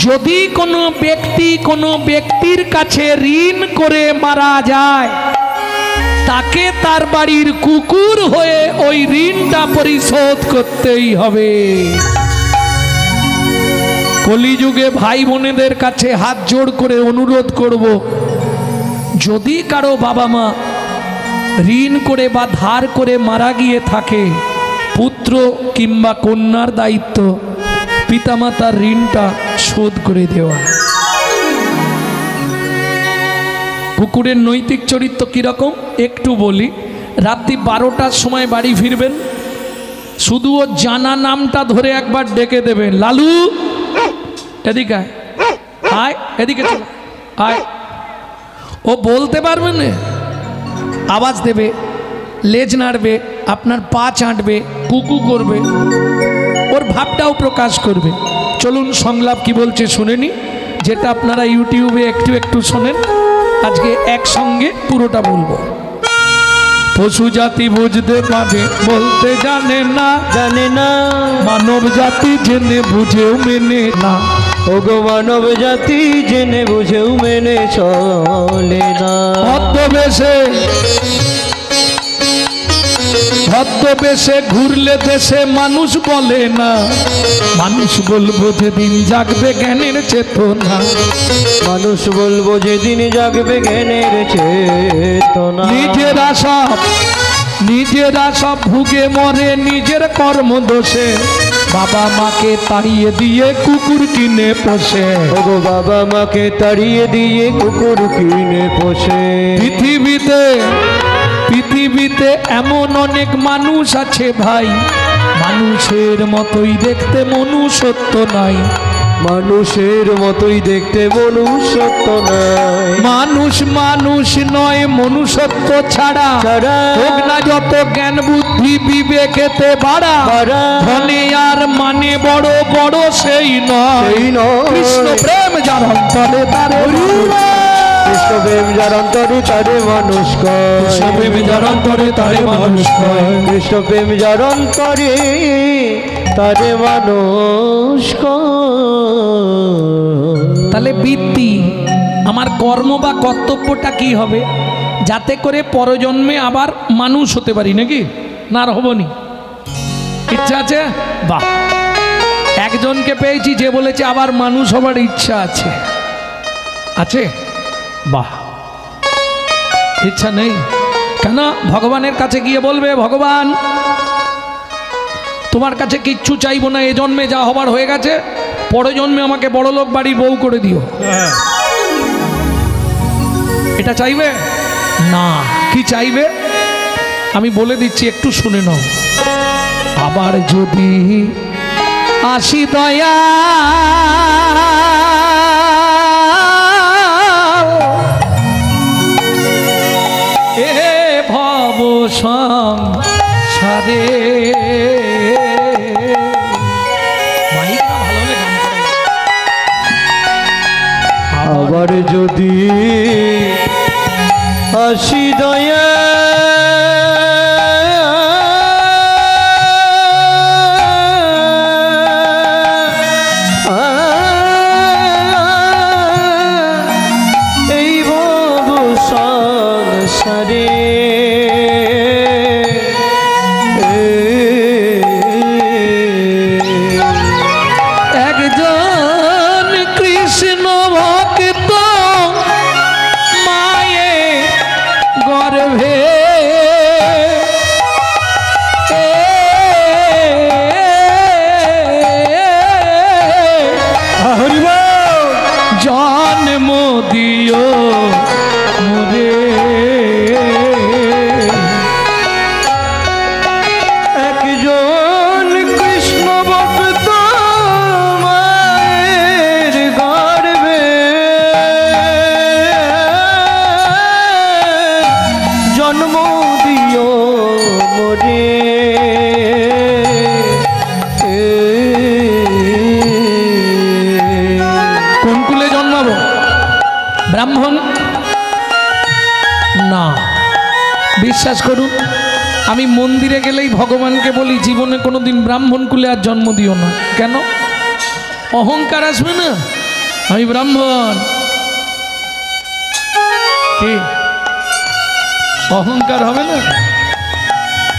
যদি কোনো ব্যক্তি কোনো ব্যক্তির কাছে ঋণ করে মারা যায়, তাকে তার বাড়ির কুকুর হয়ে ওই ঋণটা পরিশোধ করতেই হবে। কলিযুগে ভাই বোনেদের কাছে হাত জোড় করে অনুরোধ করব, যদি কারো বাবা মা ঋণ করে বা ধার করে মারা গিয়ে থাকে, পুত্র কিংবা কন্যার দায়িত্ব পিতামাতার ঋণটা শোধ করে দেওয়া। কুকুরের নৈতিক চরিত্র কীরকম একটু বলি। রাত্রি 12টার সময় বাড়ি ফিরবেন, শুধু ও জানা নামটা ধরে একবার ডেকে দেবেন, লালু এদিকে আয়, আয় এদিকে চল আয়। ও বলতে পারবে না, আওয়াজ দেবে, লেজ নাড়বে, আপনার পা চাটবে, কুকু করবে, ওর ভাবটাও প্রকাশ করবে। চলুন সংলাপ কি বলছে শুনে নি, যেটা আপনারা ইউটিউবে একটু একটু শোনেন, আজকে একসঙ্গে পুরোটা বলবো। পশু জাতি বুঝতে পারে বলতে জানে না, জানে না মানব জাতি জেনে বুঝেও মেনে না। ওগো মানব জাতি জেনে বুঝেও মেনে চলে না। ছদ্মবেশে ঘুরলে দেশে মানুষ বলে না, মানুষ বলবো যেদিন জাগবে জ্ঞানের চেতনা। মানুষ বলবো যেদিন জাগবে জ্ঞানের চেতনা। নিজেরা সব ভুগে মরে নিজের কর্ম দোষে, বাবা মাকে তাড়িয়ে দিয়ে কুকুর কিনে পোষে। ওগো বাবা মাকে তাড়িয়ে দিয়ে কুকুর কিনে পোষে। পৃথিবীতে এমন অনেক মানুষ আছে ভাই, মানুষের মতোই দেখতে মনুষ্যত্ব নাই। মানুষের মতোই দেখতে মনুষ্যত্ব নাই। মানুষ নয় মনুষ্যত্ব ছাড়া, হোক না যত জ্ঞান বুদ্ধি বিবেকেতে বাড়া। ধনে আর মানে বড় বড় সেই নয়, কৃষ্ণ প্রেম যার অন্তরে তারে, কৃষ্ণ প্রেম যার অন্তরে তারে মানুষ কয়। কৃষ্ণ প্রেম যার অন্তরে তারে মানুষ কয়। কৃষ্ণ প্রেম যার অন্তরে তারে মানুষ কয়। তাহলে বৃত্তি আমার কর্ম বা কর্তব্যটা কি হবে, যাতে করে পরজন্মে আবার মানুষ হতে পারি, নাকি না আর হবনি? ইচ্ছা আছে? বাহ, একজনকে পেয়েছি যে বলেছে আবার মানুষ হবার ইচ্ছা আছে। আছে? বাহ। ইচ্ছা নেই কেন? ভগবানের কাছে গিয়ে বলবে, ভগবান তোমার কাছে কিচ্ছু চাইবো না, এ জন্মে যা হবার হয়ে গেছে, পরের জন্মে আমাকে বড় লোক বাড়ির বউ করে দিও। এটা চাইবে না? কি চাইবে আমি বলে দিচ্ছি, একটু শুনে নাও। আবার যদি আসি দয়া এ ভব সংসারে, আবার যদি আসি দয়া এই ভব সংসারে, একজন কৃষ্ণ ভক্ত মায়ে গর্ভে জন্ম দিও মোরে। একজন কৃষ্ণ ভক্ত মায়ের গর্ভে জন্ম দিও মোরে। কোন কুলে জন্মাবো? ব্রাহ্মণ না, বিশ্বাস করুন, আমি মন্দিরে গেলেই ভগবানকে বলি জীবনে কোনোদিন ব্রাহ্মণ কুলে আর জন্ম দিও না। কেন? অহংকার আসবে না, আমি ব্রাহ্মণ। কি অহংকার হবে না?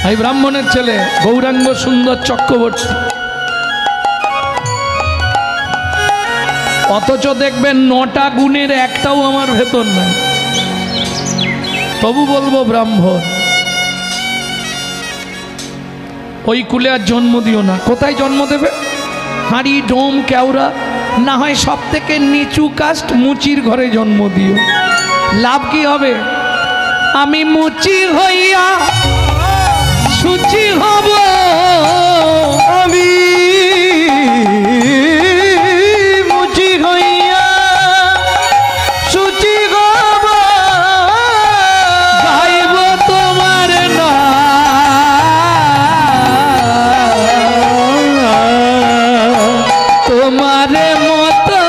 আমি ব্রাহ্মণের ছেলে, গৌরাঙ্গ সুন্দর চক্রবর্তী। অথচ দেখবেন 9টা গুণের একটাও আমার ভেতর নাই, তবু বলবো ব্রাহ্মণ। ওই কুলে আর জন্ম দিও না। কোথায় জন্ম দেবে? হাঁড়ি ডোম কেওড়া, না হয় সব থেকে নিচু কাস্ট মুচির ঘরে জন্ম দিও। লাভ কি হবে? আমি মুচি হইয়া সুচি হব, আমি মুচি হইয়া সুচি হব, গাইব তোমার না, তোমার মতো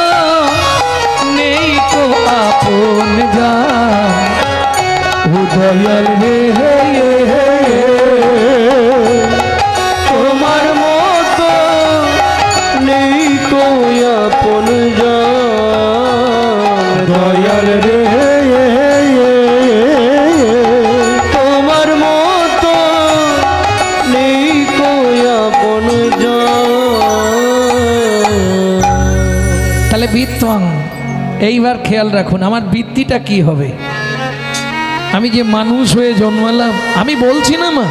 নেই তো আপন যা, উদয়াল রে তোমার মতো নেই কই আপন জন, দয়াল রে তোমার মতো নেই কই আপন জন। তাহলে বৃত্তং, এইবার খেয়াল রাখুন আমার বৃত্তিটা কি হবে। আমি যে মানুষ হয়ে জন্মালাম, আমি বলছি না মা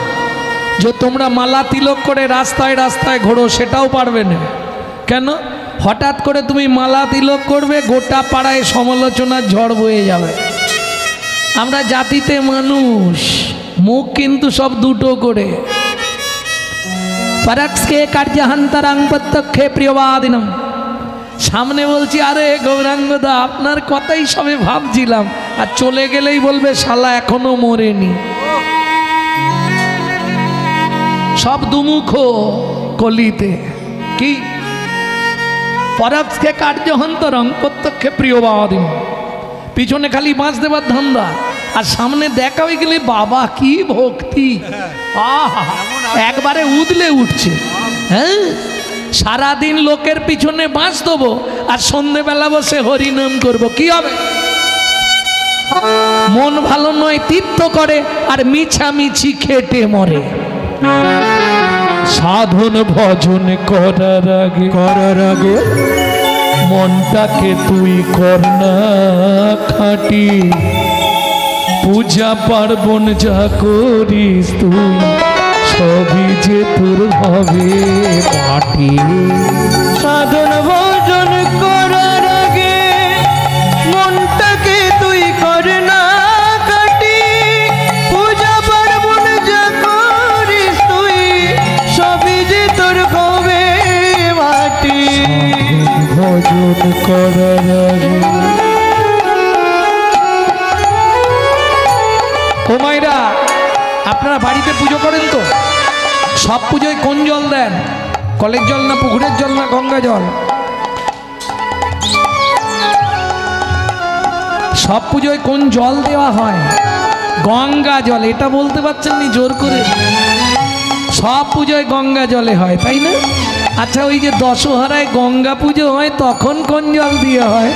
যে তোমরা মালা তিলক করে রাস্তায় রাস্তায় ঘোরো, সেটাও পারবে না। কেন? হঠাৎ করে তুমি মালা তিলক করবে, গোটা পাড়ায় সমালোচনার ঝড় বয়ে যাবে। আমরা জাতিতে মানুষ, মুখ কিন্তু সব দুটো করে। পরক্ষে কার্যহান্তরাং প্রত্যক্ষে প্রিয়বাদিনম। সামনে বলছি আরে গৌরাঙ্গদা আপনার কথাই সবে ভাবছিলাম, আর চলে গেলেই বলবে শালা এখনো মরেনি। সব দুমুখ কলিতে কি? পরক্ষে কার্যহান্তরং প্রত্যক্ষে প্রিয়বাদিন। পিছনে খালি বাঁশ দেবার ধান্দা, আর সামনে দেখা হয়ে গেলে বাবা কি ভক্তি, আহা একবারে উদলে উঠছে। হ্যাঁ, সারাদিন লোকের পিছনে বাঁশ দেবো আর সন্ধেবেলা বসে হরিনাম করব, কি হবে? মন ভালো নয় তীর্থ করে আর মিছামিছি খেটে মরে। সাধন ভজন করার আগে মনটাকে তুই কর না খাঁটি, পূজা পার্বণ যা করিস তুই সবই যে তোর হবে মাটি। সাধন ভজন করার আগে মনটাকে তুই কর না কাটি, পূজা পার্বণ যা করিস তুই সবই যে তোর হবে মাটি। ভজন করার আগে। ও মাইরা, আপনারা বাড়িতে পুজো করেন তো? সব পুজোয় কোন জল দেন? কলের জল না পুকুরের জল না গঙ্গা জল? সব পুজোয় কোন জল দেওয়া হয়? গঙ্গা জল। এটা বলতে পারছেন নি জোর করে? সব পুজোয় গঙ্গা জলে হয়, তাই না? আচ্ছা, ওই যে দশহরায় গঙ্গা পুজো হয় তখন কোন জল দিয়ে হয়?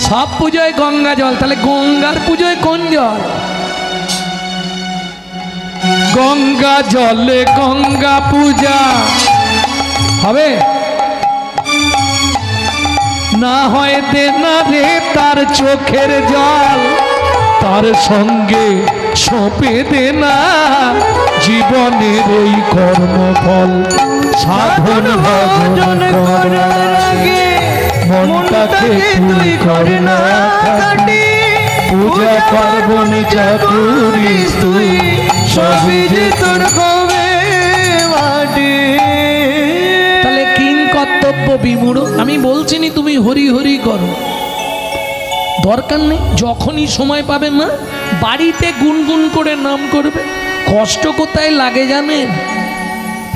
সব পুজোয় গঙ্গা জল। তাহলে গঙ্গার পুজোয় কোন জল? গঙ্গা জলে গঙ্গা পূজা হবে না? হয় দে না রে তার চোখের জল, তার সঙ্গে সঁপে দে না জীবনের এই কর্মফল। সাধন ভজন করার আগে মনটাকে তুই কর না খাঁটি, পূজা পার্বণ যা করিস তুই সবই যে তোর হবে মাটি। তাহলে কিং কর্তব্য বিমূঢ়। আমি বলছি নি তুমি হরি হরি করো, দরকার নেই। যখনই সময় পাবে না বাড়িতে গুনগুন করে নাম করবে। কষ্ট কোথায় লাগে জানেন?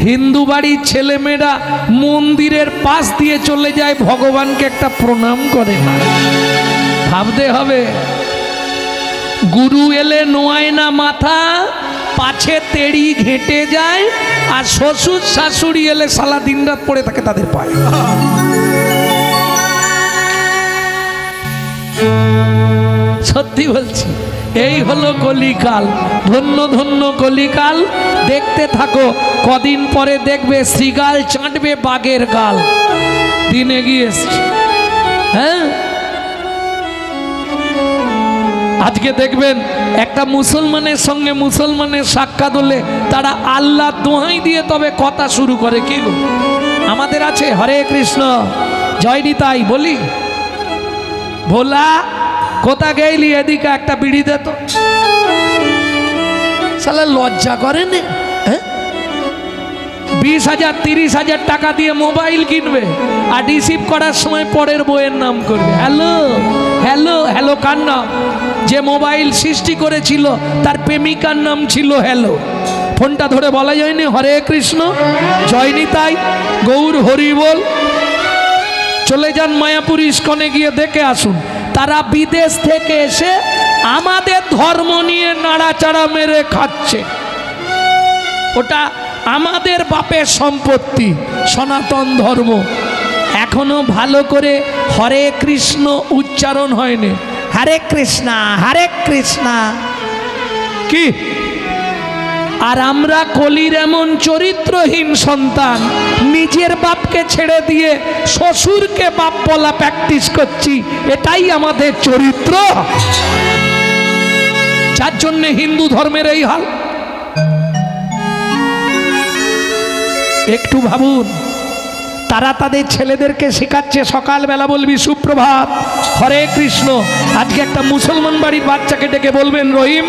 হিন্দু বাড়ির ছেলেমেয়েরা মন্দিরের পাশ দিয়ে চলে যায়, ভগবানকে একটা প্রণাম করে না। ভাবতে হবে, গুরু এলে নোয়ায় না মাথা, পাছে তেড়ি ঘেঁটে যায়, আর শ্বশুর শাশুড়ি এলে সালা দিন রাত পড়ে থাকে তাদের পায়ে। সত্যি বলছি, এই হলো কলিকাল। ধন্য ধন্য কলিকাল। দেখতে থাকো কদিন পরে দেখবে শ্রীগাল চাটবে বাঘের গাল। দিন এগিয়ে এসছে। হ্যাঁ, আজকে দেখবেন একটা মুসলমানের সঙ্গে মুসলমানের সাক্ষাৎ হলে তারা আল্লাহ দোহাই দিয়ে তবে কথা শুরু করে। কি গো, আমাদের আছে হরে কৃষ্ণ জয় নিতাই বলি, ভোলা কোথা গেলি এদিকে একটা বিড়ি দে তো। শালা লজ্জা করে না? 20,000 30,000 টাকা দিয়ে মোবাইল কিনবে আর রিসিভ করার সময় পরের বইয়ের নাম করবে। হ্যালো হ্যালো হ্যালো কার নাম? যে মোবাইল সৃষ্টি করেছিল তার প্রেমিকার নাম ছিল হ্যালো। ফোনটা ধরে বলা যায়নি হরে কৃষ্ণ জয় নিতাই গৌর হরি বল। চলে যান মায়াপুর ইস্কনে গিয়ে দেখে আসুন, তারা বিদেশ থেকে এসে আমাদের ধর্ম নিয়ে নাড়াচাড়া মেরে খাচ্ছে। ওটা আমাদের বাপের সম্পত্তি সনাতন ধর্ম। এখনো ভালো করে হরে কৃষ্ণ উচ্চারণ হয়নি, হরে কৃষ্ণা হরে কৃষ্ণা কি। আর আমরা কলির এমন চরিত্রহীন সন্তান, নিজের বাপকে ছেড়ে দিয়ে শ্বশুরকে বাপ বলা প্র্যাকটিস করছি। এটাই আমাদের চরিত্র, যার জন্য হিন্দু ধর্মের এই হাল। একটু ভাবুন, তারা তাদের ছেলেদেরকে শেখাচ্ছে সকালবেলা বলবি সুপ্রভাত হরে কৃষ্ণ। আজকে একটা মুসলমান বাড়ির বাচ্চাকে ডেকে বলবেন রহিম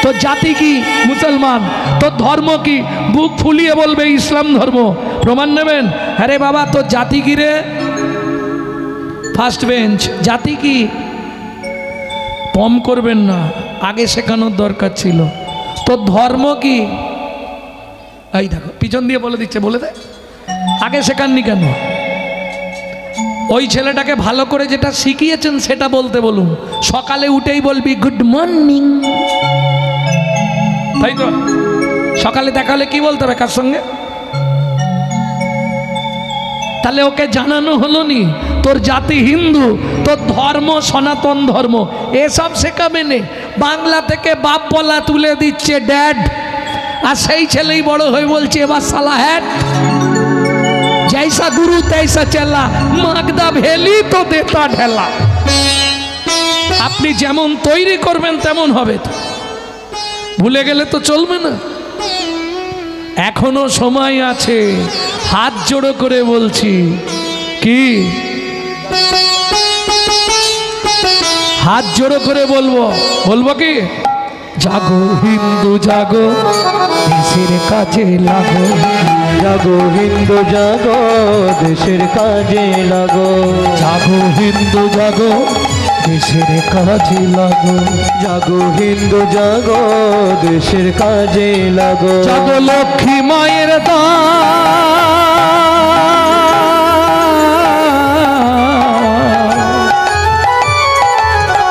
তোর জাতি কি? মুসলমান। তোর ধর্ম কি? বুক ফুলিয়ে বলবে ইসলাম ধর্ম। প্রমাণ নেবেন? আরে বাবা তোর জাতি কি রে? First bench. জাতি কি? পম করবেন না, আগে শেখানোর দরকার ছিল। তোর ধর্ম কি? এই দেখো পিছন দিয়ে বলে দিচ্ছে, বলে দে। আগে শেখাননি কেন? ওই ছেলেটাকে ভালো করে যেটা শিখিয়েছেন সেটা বলতে বলুন। সকালে উঠেই বলবি গুড মর্নিং, তাই তো? সকালে দেখা হলে কি বলতে হবে কার সঙ্গে? তাহলে ওকে জানানো হলো নি তোর জাতি হিন্দু, তোর ধর্ম সনাতন ধর্ম। এসব শেখাবে নে। বাংলা থেকে বাপ বলা তুলে দিচ্ছে ড্যাড, আর সেই ছেলেই বড় হয়ে বলছে এবার সালা হ্যাট। जैसा गुरु तैसा चला, मागदा भेली तो देता ढेला। আপনি যেমন তৈরি করবেন তেমন হবে। তো ভুলে গেলে তো চলবে না। এখনো সময় আছে, হাত জোড়ো করে বলছি। কি হাত জোড়ো করে বলবো? বলবো কি? জাগো হিন্দু জাগো, দেশের কাজে লাগো। জাগো হিন্দু জাগো, দেশের কাজে লাগো। জাগো হিন্দু জাগো, দেশের কাজে লাগো। জাগো হিন্দু জাগো, দেশের কাজে লাগো। জাগো লক্ষ্মী মায়ের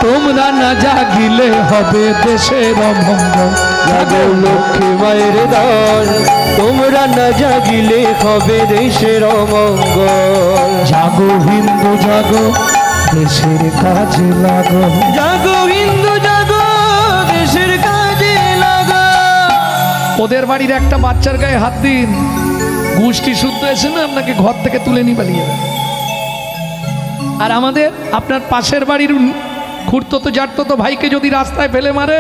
তোমরা না জাগিলে হবে দেশের অমঙ্গল। জাগো লক্ষ্মী মায়ের দান, তোমরা না জাগিলে হবে দেশের অমঙ্গল। জাগো হিন্দু জাগো, দেশের কাজে লাগো। জাগো হিন্দু জাগো, দেশের কাজে লাগো। ওদের বাড়ির একটা বাচ্চার গায়ে হাত দিন, গোষ্ঠী শুদ্ধ এসে না আপনাকে ঘর থেকে তুলে নিয়ে পালিয়ে যাবে। আর আমাদের আপনার পাশের বাড়ির খুঁড়তো জাটতো ভাইকে যদি রাস্তায় ফেলে মারে,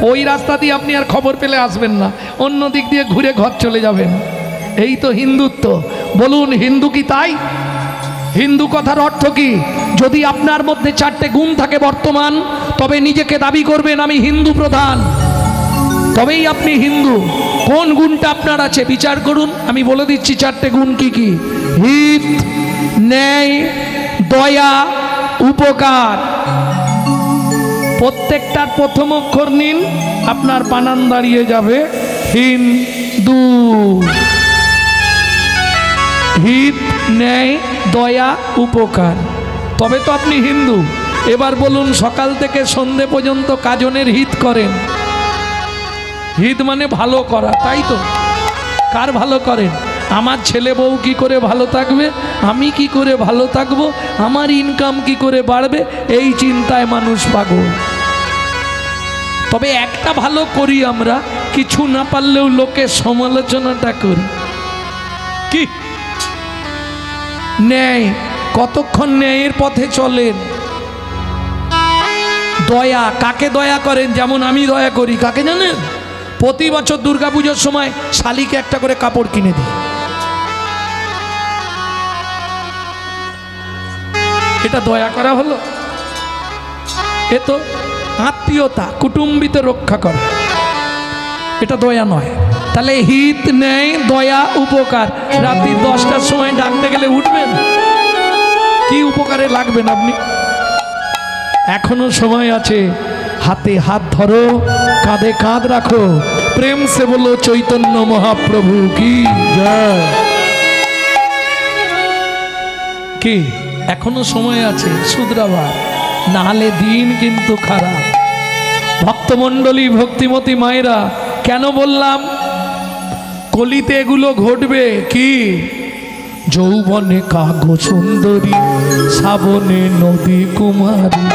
ওই রাস্তা দিয়ে আপনি আর খবর পেলে আসবেন না, অন্য দিক দিয়ে ঘুরে ঘর চলে যাবেন। এই তো হিন্দুত্ব। বলুন হিন্দু কি তাই? হিন্দু কথার অর্থ কি? যদি আপনার মধ্যে 4টে গুণ থাকে বর্তমান, তবে নিজেকে দাবি করবেন আমি হিন্দু প্রধান, তবেই আপনি হিন্দু। কোন গুণটা আপনার আছে বিচার করুন। আমি বলে দিচ্ছি 4টে গুণ কি কি। হিত, ন্যায়, দয়া, উপকার। প্রত্যেকটার প্রথম অক্ষর নিন, আপনার বানান দাঁড়িয়ে যাবে হিন্দু। হিত, ন্যায়, দয়া, উপকার, তবে তো আপনি হিন্দু। এবার বলুন সকাল থেকে সন্ধে পর্যন্ত কাজনের হিত করেন। হিত মানে ভালো করা, তাই তো? কার ভালো করেন? আমার ছেলে বউ কি করে ভালো থাকবে, আমি কি করে ভালো থাকবো, আমার ইনকাম কি করে বাড়বে, এই চিন্তায় মানুষ পাগল। তবে একটা ভালো করি আমরা, কিছু না পারলেও লোকের সমালোচনাটা করি। কি ন্যায়, কতক্ষণ ন্যায়ের পথে চলেন? দয়া, কাকে দয়া করেন? যেমন আমি দয়া করি, কাকে জানেন? প্রতি বছর দুর্গাপুজোর সময় শালিকে একটা করে কাপড় কিনে দিই। এটা দয়া করা হলো? এ তো আত্মীয়তা, কুটুম্বিতে রক্ষা করে, এটা দয়া নয়। তাহলে হিত, ন্যায়, দয়া, উপকার, রাত্রি 10টার সময় ডাকতে গেলে উঠবেন? কি উপকারে লাগবেন আপনি? এখনো সময় আছে, হাতে হাত ধরো, কাঁধে কাঁধ রাখো, প্রেম সে বলো চৈতন্য মহাপ্রভু কি জয়। কি এখনো সময় আছে শুধরাবার, নাহলে দিন কিন্তু খারাপ। ভক্তমণ্ডলী, ভক্তিমতী মায়েরা, কেন বললাম কলিতে এগুলো ঘটবে? কি যৌবনে কাগো সুন্দরী, শ্রাবণে নদী কুমারী,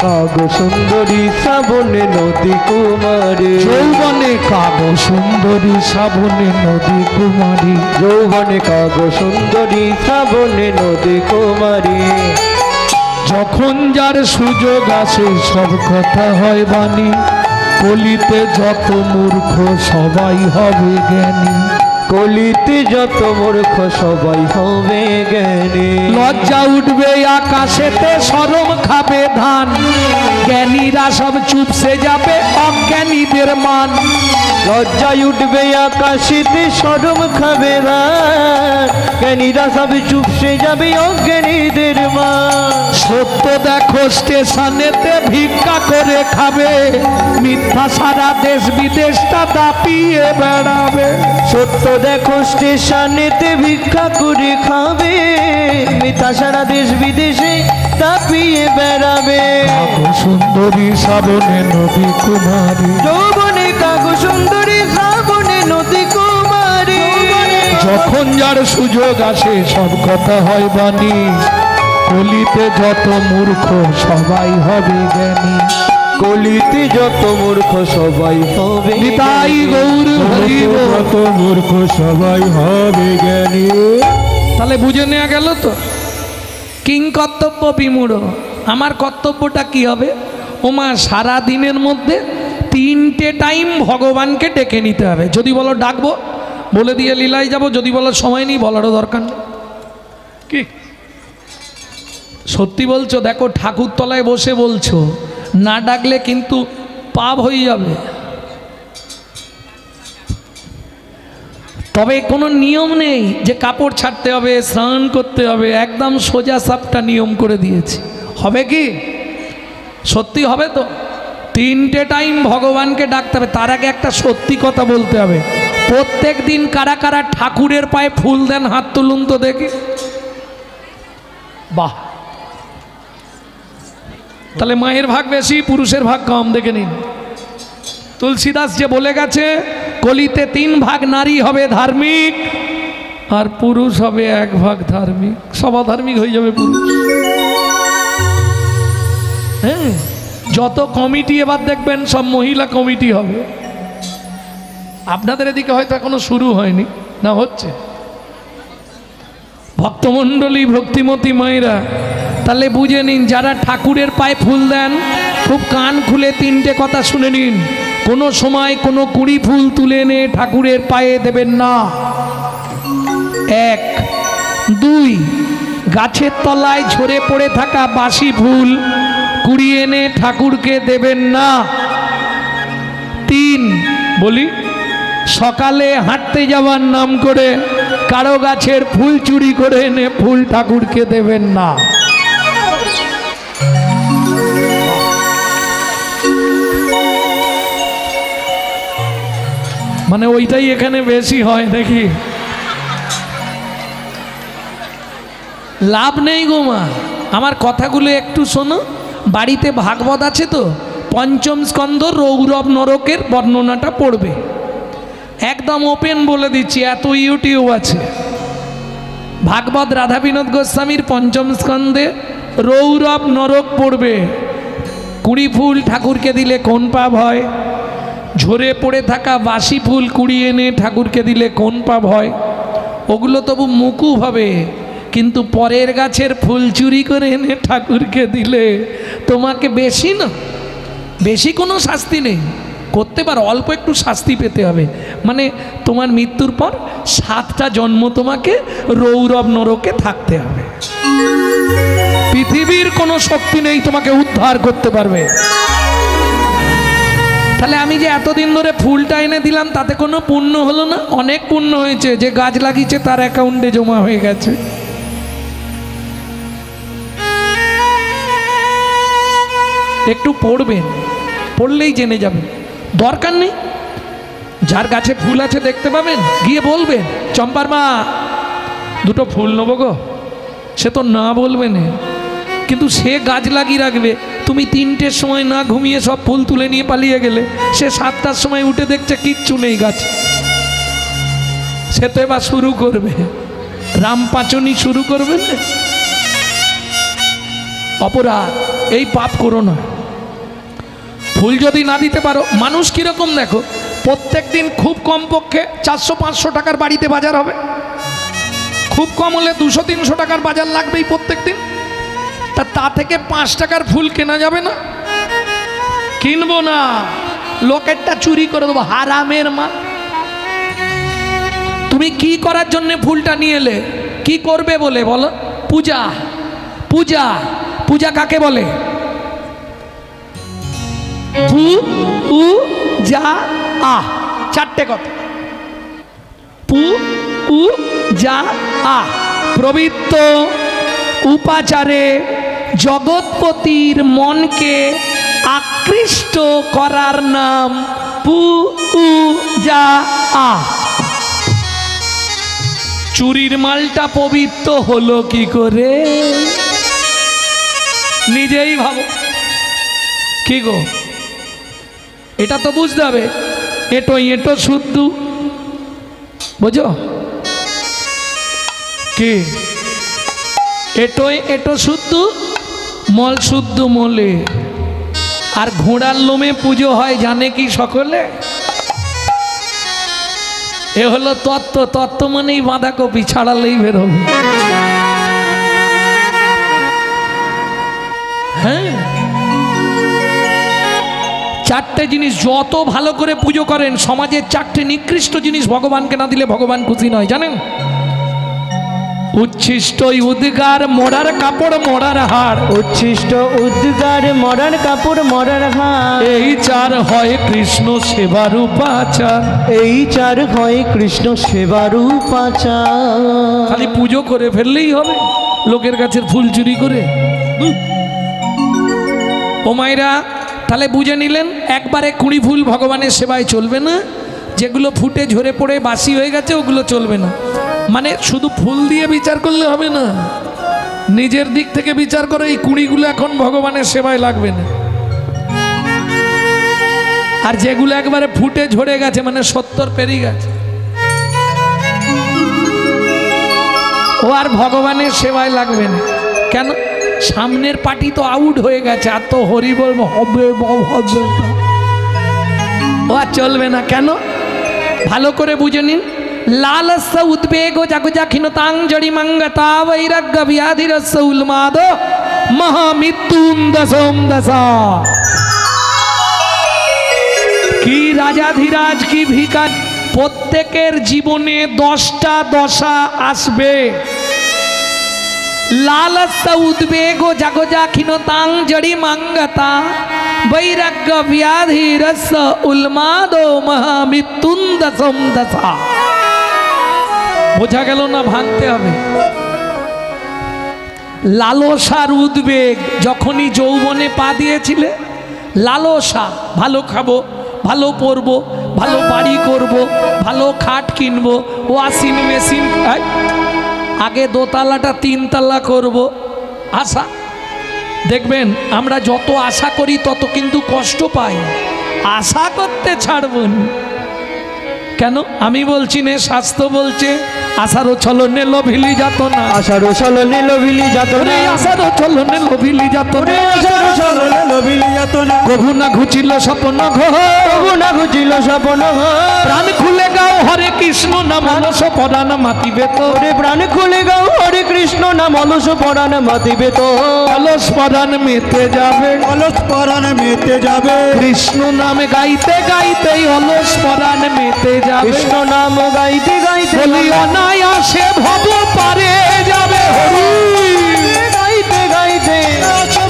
কাগো সুন্দরী শ্রাবণে নদী কুমারী, যৌবনে কাগো সুন্দরী, শ্রাবণে নদী কুমারী, যৌবনে কাগো সুন্দরী শ্রাবণে নদী কুমারী। যখন যার সুযোগ আসে সব কথা হয় বাণী, কলিতে যত মূর্খ সবাই হবে জ্ঞানী, কলিতে যত মূর্খ সবাই হবে জ্ঞানী। লজ্জা উঠবে আকাশেতে, শরম খাবে ধান, জ্ঞানীরা সব চুপসে যাবে, অজ্ঞানীদের মান। লজ্জায় উঠবে আকাশেতে, শরম খাবে ধান, জ্ঞানীরা সব চুপসে যাবে, অজ্ঞানীদের মান। সত্য দেখো স্টেশনেতে ভিক্ষা করে খাবে, মিথ্যা সারা দেশ বিদেশটা দাপিয়ে বেড়াবে। সত্য দেখো স্টেশনেতে ভিক্ষা করে খাবে, মিথ্যা সারা দেশ বিদেশে তাপিয়ে বেড়াবে। কাগো সুন্দরী শ্রাবণে নদী কুমারী, যৌবনে কাগো সুন্দরী শ্রাবণে নদী কুমারী। যখন যার সুযোগ আসে সব কথা হয় বাণী, কলিতে যত মূর্খ সবাই হবে জ্ঞানী, কলিতে যত মূর্খ সবাই হবে নিতাই গৌর হরি বল। যত মূর্খ সবাই হবে জ্ঞানী। তাহলে বুঝে নেওয়া গেল তো কিং কর্তব্য বিমূঢ়। আমার কর্তব্যটা কি হবে? ওমা সারা দিনের মধ্যে 3টে টাইম ভগবানকে ডেকে নিতে হবে। যদি বলো ডাকবো, বলে দিয়ে লীলায় যাব। যদি বলো সময় নেই, বলারও দরকার নেই। কি সত্যি বলছো? দেখো ঠাকুর তলায় বসে বলছো, না ডাকলে কিন্তু পাপ হয়ে যাবে। তবে কোনো নিয়ম নেই যে কাপড় ছাড়তে হবে, স্নান করতে হবে, একদম সোজা সাপটা নিয়ম করে দিয়েছি। হবে কি? সত্যি হবে তো? 3টে টাইম ভগবানকে ডাকতে হবে। তার আগে একটা সত্যি কথা বলতে হবে। প্রত্যেক দিন কারা কারা ঠাকুরের পায়ে ফুল দেন? হাত তুলুন তো দেখি। বাহ, তাহলে মায়ের ভাগ বেশি, পুরুষের ভাগ কম। দেখে নিন, তুলসীদাস যে বলে গেছে, কলিতে 3 ভাগ নারী হবে ধার্মিক, আর পুরুষ হবে 1 ভাগ ধার্মিক। সব অধার্মিক হয়ে যাবে পুরুষ। হ্যাঁ, যত কমিটি এবার দেখবেন সব মহিলা কমিটি হবে। আপনাদের এদিকে হয়তো এখনো শুরু হয়নি, না হচ্ছে? ভক্তমণ্ডলী, ভক্তিমতী মায়েরা, তাহলে বুঝে নিন, যারা ঠাকুরের পায়ে ফুল দেন খুব কান খুলে 3টে কথা শুনে নিন। কোনো সময় কোনো কুড়ি ফুল তুলে এনে ঠাকুরের পায়ে দেবেন না। 1, 2, গাছের তলায় ঝরে পড়ে থাকা বাসি ফুল কুড়িয়ে এনে ঠাকুরকে দেবেন না। 3, বলি, সকালে হাঁটতে যাওয়ার নাম করে কারো গাছের ফুল চুরি করে এনে ফুল ঠাকুরকে দেবেন না। মানে ওইটাই এখানে বেশি হয় নাকি? লাভ নেই গো মা, আমার কথাগুলো একটু শোনো। বাড়িতে ভাগবত আছে তো, 5ম স্কন্ধ রৌরব নরকের বর্ণনাটা পড়বে। একদম ওপেন বলে দিচ্ছি, এত ইউটিউব আছে। ভাগবত রাধা বিনোদ গোস্বামীর 5ম স্কন্ধে রৌরব নরক পড়বে। কুড়ি ফুল ঠাকুরকে দিলে কোন পাপ হয়? ঝরে পড়ে থাকা বাসি ফুল কুড়িয়ে এনে ঠাকুরকে দিলে কোন পাপ হয়? ওগুলো তবু মুকুব হবে, কিন্তু পরের গাছের ফুল চুরি করে এনে ঠাকুরকে দিলে তোমাকে বেশি না, বেশি কোনো শাস্তি নেই, করতে পারো, অল্প একটু শাস্তি পেতে হবে। মানে তোমার মৃত্যুর পর 7টা জন্ম তোমাকে রৌরব নরকে থাকতে হবে। পৃথিবীর কোনো শক্তি নেই তোমাকে উদ্ধার করতে পারবে। তাহলে আমি যে এতদিন ধরে ফুলটা এনে দিলাম তাতে কোনো পুণ্য হলো না? অনেক পুণ্য হয়েছে, যে গাছ লাগিয়েছে তার অ্যাকাউন্টে জমা হয়ে গেছে। একটু পড়বেন, পড়লেই জেনে যাবেন, দরকার নেই। যার গাছে ফুল আছে দেখতে পাবেন, গিয়ে বলবেন চম্পার মা 2টো ফুল নেবো গো, সে তো না বলবে না, কিন্তু সে গাছ লাগিয়ে রাখবে। তুমি 3টের সময় না ঘুমিয়ে সব ফুল তুলে নিয়ে পালিয়ে গেলে, সে 7টার সময় উঠে দেখছে কিচ্ছু নেই গাছ, সে তো এবার শুরু করবে রাম পাঁচনি শুরু করবে না। অপরাধ, এই পাপ করো না। ফুল যদি না দিতে পারো, মানুষ কিরকম দেখো, প্রত্যেক দিন খুব কমপক্ষে 400-500 টাকার বাড়িতে বাজার হবে, খুব কম হলে 200-300 টাকার বাজার লাগবেই প্রত্যেক দিন। তা থেকে 5 টাকার ফুল কেনা যাবে না? কিনবো না, লোকেরটা চুরি করে দেবো, হারামের মা। তুমি কি করার জন্য ফুলটা নিয়ে এলে? কি করবে বলে বলো? পূজা। পূজা, পূজা কাকে বলে? পু উ যা আ, 4টে কথা। পু উ যা আ, পবিত্র উপাচারে জগৎপতির মনকে আকৃষ্ট করার নাম পু উ যা আ। চুরির মালটা পবিত্র হলো কি করে? নিজেই ভাবো। কি গো, এটা তো বুঝতে হবে। এটো এটো শুদ্ধ, বুঝো কি? এটোই এটো শুদ্ধ, মল শুদ্ধ মলে। আর ঘোড়ার লোমে পুজো হয় জানে কি সকলে? এ হলো তত্ত্ব। তত্ত্ব মানেই বাঁধাকপি, ছাড়ালেই বেরোবে। হ্যাঁ, 4টে জিনিস যত ভালো করে পুজো করেন, সমাজের 4টে নিকৃষ্ট জিনিস ভগবানকে না দিলে ভগবান খুশি নয়, জানেন? উচ্ছিষ্ট উদ্গার, মরার কাপড় মরার হাড়। উচ্ছিষ্ট উদ্গার, মরার কাপড় মরার হাড়। এই 4 হয় কৃষ্ণ সেবার উপাচার। এই 4 হয় কৃষ্ণ সেবার উপাচার। খালি পুজো করে ফেললেই হবে লোকের গাছের ফুল চুরি করে? ও মায়েরা, তাহলে বুঝে নিলেন, একবারে 20 ফুল ভগবানের সেবায় চলবে না। যেগুলো ফুটে ঝরে পড়ে বাসি হয়ে গেছে ওগুলো চলবে না। মানে শুধু ফুল দিয়ে বিচার করলে হবে না, নিজের দিক থেকে বিচার করে এই 20গুলো এখন ভগবানের সেবায় লাগবে না। আর যেগুলো একবারে ফুটে ঝরে গেছে, মানে 70 পেরিয়ে গেছে, ও আর ভগবানের সেবায় লাগবে না। কেন? সামনের পার্টি তো আউট হয়ে গেছে, আর তো হরি বলবো হবে, ও আর চলবে না। কেন? ভালো করে বুঝে নিন। লালস্য উদ্বেগ জাগজাখিনতাং জড়িমঙ্গতা বৈরাগ্য ব্যাধিরস্য উন্মাদ মহামৃত্যুম দশম দশা। কি রাজাধিরাজ, কি ভিখারি, প্রত্যেকের জীবনে 10টা দশা আসবে। লালস্য উদ্বেগ জাগজাখিনতাং জড়িমঙ্গতা বৈরাগ্য ব্যাধিরস্য উন্মাদ মহামৃত্যুম দশম দশা। বোঝা গেল না? ভাঙতে হবে। লালসার উদ্বেগ, যখনই যৌবনে পা দিয়েছিলে, লালসা, ভালো খাবো, ভালো পরবো, ভালো বাড়ি করব, ভালো খাট কিনবো, ওয়াশিং মেশিন, আগে 2তলাটা 3তলা করব, আশা। দেখবেন আমরা যত আশা করি তত কিন্তু কষ্ট পাই। আশা করতে ছাড়বন কেন? আমি বলছি না, শাস্ত্র বলছে আষাঢ় ছলনে লোভিলি যাত না, আষাঢ় ছলনে লোভিলি যাত না, আষাঢ় ছলনে লোভিলি যাত না, আষাঢ় ছলনে লোভিলি যাত না, কভু না ঘুচিল স্বপ্ন ঘোর, কভু না ঘুচিল স্বপ্ন ঘোর, প্রাণ খুলে গাও হরে কৃষ্ণ নাম অলস পরাণ মাতিবে তো, ওরে প্রাণ খুলে গাও হরে কৃষ্ণ নাম অলস পরাণ মাতিবে তো, অলস পরাণ মেতে যাবে, অলস পরাণ মেতে যাবে, কৃষ্ণ নাম গাইতে গাইতে অলস পরাণ মেতে যাবে, কৃষ্ণ নাম গাইতে গাইতে বলি অনায়াসে ভব পারে যাবে, হরি গাইতে গাইতে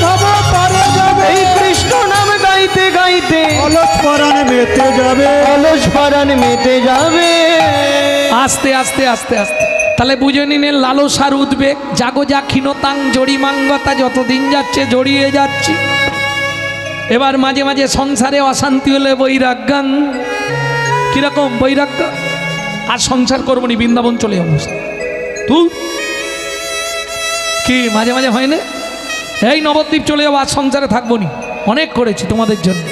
ভব পারে যাবে, এই কৃষ্ণ নাম গাইতে গাইতে অলস পরাণ মেতে যাবে, অলস পরাণ মেতে যাবে। আস্তে আস্তে আস্তে আস্তে তাহলে বুঝে নিলেন লালসার উদ্বেগ, জাগো যা ক্ষীণতাং জড়িমাঙ্গতা, যতদিন যাচ্ছে জড়িয়ে যাচ্ছি। এবার মাঝে মাঝে সংসারে অশান্তি হলে বৈরাগ্যাং, কিরকম বৈরাগ্য, আর সংসার করবো নি, বৃন্দাবন চলে যাবো, তুই কি মাঝে মাঝে হয় না, এই নবদ্বীপ চলে যাবো, আর সংসারে থাকবো নি, অনেক করেছি তোমাদের জন্য।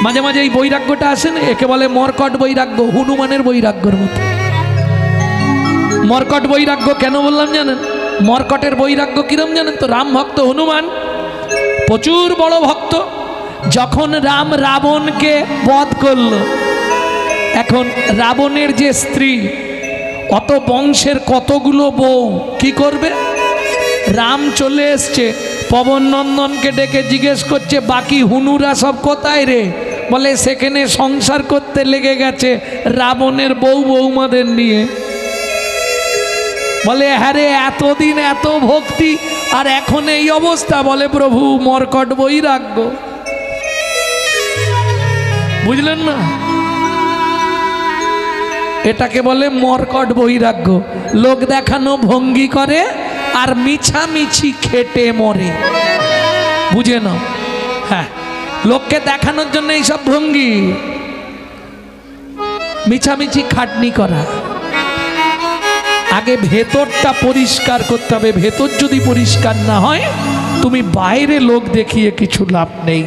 মাঝে মাঝে এই বৈরাগ্যটা আসে না, একে বলে মর্কট বৈরাগ্য, হনুমানের বৈরাগ্যর মতো। মর্কট বৈরাগ্য কেন বললাম জানেন? মর্কটের বৈরাগ্য কিরম জানেন তো? রাম ভক্ত হনুমান প্রচুর বড় ভক্ত, যখন রাম রাবণকে বধ করল, এখন রাবণের যে স্ত্রী, অত বংশের কতগুলো বউ, কি করবে? রাম চলে এসছে, পবন নন্দনকে ডেকে জিজ্ঞেস করছে বাকি হুনুরা সব কোথায় রে? বলে সেখানে সংসার করতে লেগে গেছে রাবণের বউ বৌমাদের নিয়ে। বলে হ্যাঁ রে, এতদিন এত ভক্তি আর এখন এই অবস্থা। বলে প্রভু মর্কট বৈরাগ্য, বুঝলেন না? এটাকে বলে মর্কট বৈরাগ্য। লোক দেখানো ভঙ্গি করে আর মিছামিছি খেটে মরে, বুঝে নাও। হ্যাঁ, লোককে দেখানোর জন্য এইসব ভঙ্গি, মিছামিছি খাটনি করা। আগে ভেতরটা পরিষ্কার করতে হবে, ভেতর যদি পরিষ্কার না হয় তুমি বাইরে লোক দেখিয়ে কিছু লাভ নেই।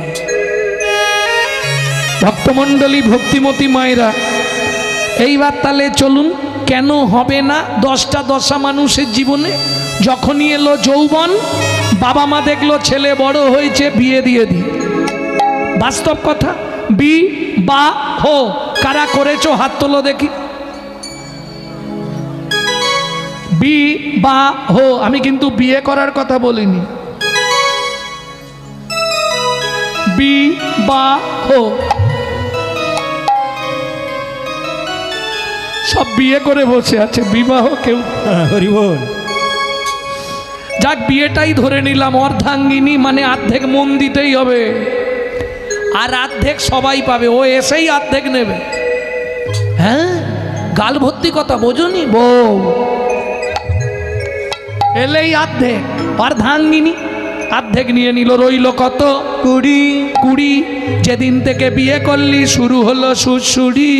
ভক্তমণ্ডলী, ভক্তিমতী মায়েরা, এইবার তাহলে চলুন, কেন হবে না 10টা দশা মানুষের জীবনে? যখনই এলো যৌবন, বাবা মা দেখলো ছেলে বড় হয়েছে, বিয়ে দিয়ে দিই। বাস্তব কথা, বিবাহ কারা করেছো হাত তোলো দেখি। বিবাহ, আমি কিন্তু বিয়ে করার কথা বলিনি। বিবাহ, সব বিয়ে করে বসে আছে, বিবাহ কেউ। হরি বল। যাক, বিয়েটাই ধরে নিলাম। অর্ধাঙ্গিনী মানে অর্ধেক মন দিতেই হবে, আর অর্ধেক সবাই পাবে, ও এসেই অর্ধেক নেবে। হ্যাঁ, গাল ভর্তি কথা বোঝনি? বউ এলেই অর্ধেক, অর্ধাঙ্গিনী অর্ধেক নিয়ে নিল, রইল কত? 20। যেদিন থেকে বিয়ে করলি শুরু হলো সুরসুরি।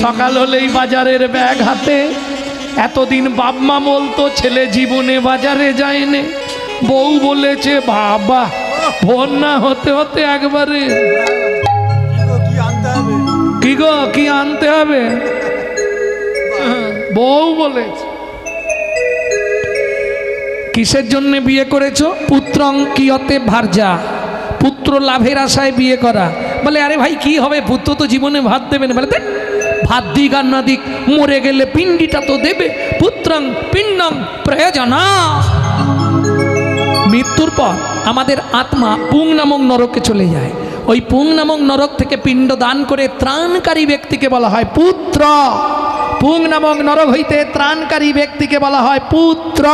সকাল হলেই বাজারের ব্যাগ হাতে। এতদিন বাপমা বলতো ছেলে জীবনে বাজারে যায়নি, বউ বলেছে বাবা ভোর না হতে হতে একবারে কি গো কি আনতে হবে, বউ বলেছে। কিসের জন্য বিয়ে করেছো? পুত্রং কিয়তে ভার্যা, পুত্র লাভের আশায় বিয়ে করা। বলে আরে ভাই কি হবে, পুত্র তো জীবনে ভাত দেবে না। বলে ভাত দিক আর না দিক, মরে গেলে পিণ্ডিটা তো দেবে। পুত্রং পিণ্ডং প্রয়োজনা, মৃত্যুর পর আমাদের আত্মা পুং নামক নরকে চলে যায়। ওই পুং নামক নরক থেকে পিণ্ড দান করে ত্রাণকারী ব্যক্তিকে বলা হয় পুত্র। পুং নামক নরক হইতে ত্রাণকারী ব্যক্তিকে বলা হয় পুত্র।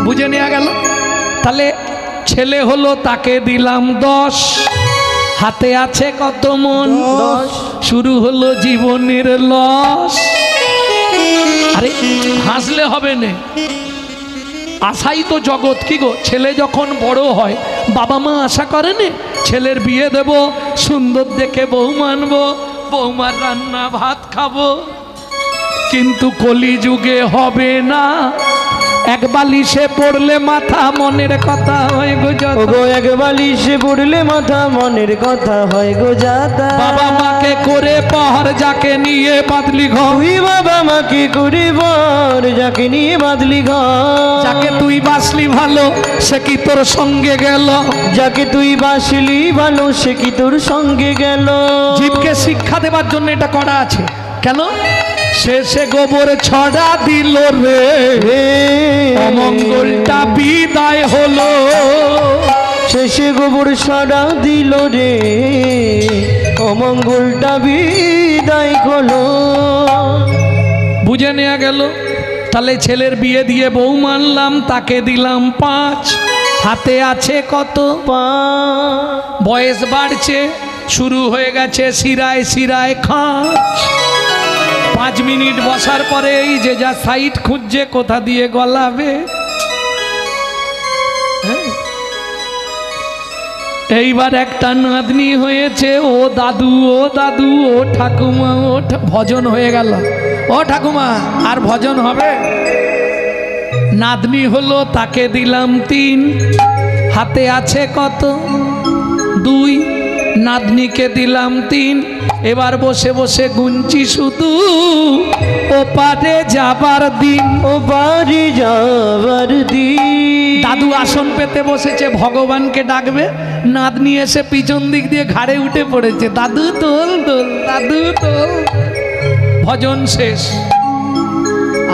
বুঝে নেওয়া গেল? তাহলে ছেলে হলো, তাকে দিলাম 10, হাতে আছে কত মন? 10। শুরু হলো জীবনের লস। আরে হাসলে হবে না, আশাই তো জগৎ। কি গো, ছেলে যখন বড় হয় বাবা মা আশা করে না ছেলের বিয়ে দেব, সুন্দর দেখে বউ মানবো, বৌমার রান্না ভাত খাবো। কিন্তু কলিযুগে হবে না, এক বালিশে পড়লে মাথা মনের কথা হয় গো যত। ওগো এক বালিশে পড়লে মাথা মনের কথা হয় গো যাতা। বাবা মাকে করে পর যাকে নিয়ে বাঁধলি ঘর, তুই বাবা মাকে করে বর যাকে নিয়ে বাঁধলি ঘর। যাকে তুই বাসলি ভালো সে কি তোর সঙ্গে গেল, যাকে তুই বাসলি ভালো সে কি তোর সঙ্গে গেল। জীবকে শিক্ষা দেবার জন্য এটা করা আছে। কেন? শেষে গোবর ছড়া দিল রে, অমঙ্গলটা বিদায় হলো। শেষে গোবর ছড়া দিল রে, অমঙ্গলটা বিদায় হলো। বুঝে নেওয়া গেল। তাহলে ছেলের বিয়ে দিয়ে বউ মানলাম, তাকে দিলাম 5, হাতে আছে কত? বয়স বাড়ছে, শুরু হয়ে গেছে শিরায় শিরায় খাঁচ। 5 মিনিট বসার পরে এই যে যা সাইড খুঁজছে কোথা দিয়ে গলাবে। এইবার একটা নাতনি হয়েছে, ও দাদু ও দাদু ও ঠাকুমা ও ভজন হয়ে গেল। ও ঠাকুমা আর ভজন হবে? নাতনি হলো, তাকে দিলাম 3, হাতে আছে কত? 2, নাতনিকে দিলাম 3। এবার বসে বসে গুনছি শুধু, ও পারে যাবার দিন, ও বাড়ি যাবার দিন। দাদু আসন পেতে বসেছে, ভগবানকে ডাকবে, নাতনি এসে পিছন দিক দিয়ে ঘাড়ে উঠে পড়েছে, দাদু তোল তোল, দাদু তোল। ভজন শেষ,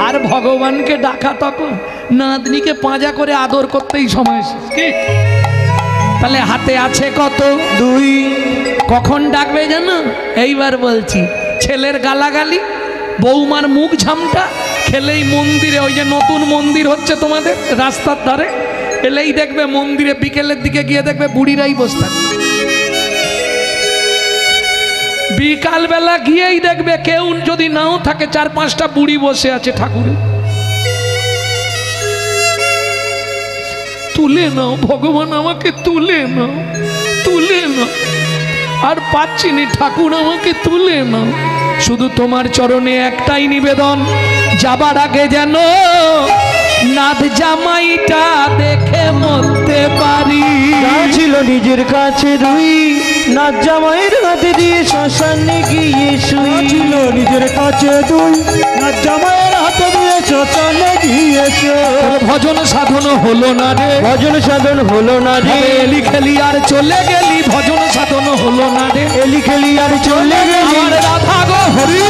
আর ভগবানকে ডাকা তখন নাতনিকে পাঁজা করে আদর করতেই সময় শেষ। কি? তাহলে হাতে আছে কত? 2। কখন ডাকবে জানো? এইবার বলছি, ছেলের গালাগালি, বৌমার মুখ ঝামটা খেলেই মন্দিরে, ওই যে নতুন মন্দির হচ্ছে তোমাদের রাস্তার ধারে, এলেই দেখবে মন্দিরে বিকেলের দিকে গিয়ে দেখবে বুড়িরাই বসে থাকে। বিকালবেলা গিয়েই দেখবে কেউ যদি নাও থাকে 4-5টা বুড়ি বসে আছে ঠাকুরে। তুলে নাও ভগবান, আমাকে তুলে নাও, তুলে নাও, আর পাচ্ছি নি ঠাকুর, আমাকে তুলে নাও। শুধু তোমার চরণে একটাই নিবেদন, যাবার আগে যেন নাথ জামাইটা দেখে মরতে পারি। ছিল নিজের কাছে 2, নাথ জামাইয়ের হাতে দিয়ে শ্মশানে গিয়ে শুই। ছিল নিজের কাছে 2, নাথ জামাইয়ের হাতে দিয়ে শ্মশানে গিয়েছে। ভজন সাধন হলো না রে, ভজন সাধন হলো না রে। এলি খেলি আর চলে গেলি, ভজন সাধন হলো না রে। এলি খেলি আর চলে গেলি, আমার রাধা গো হরি।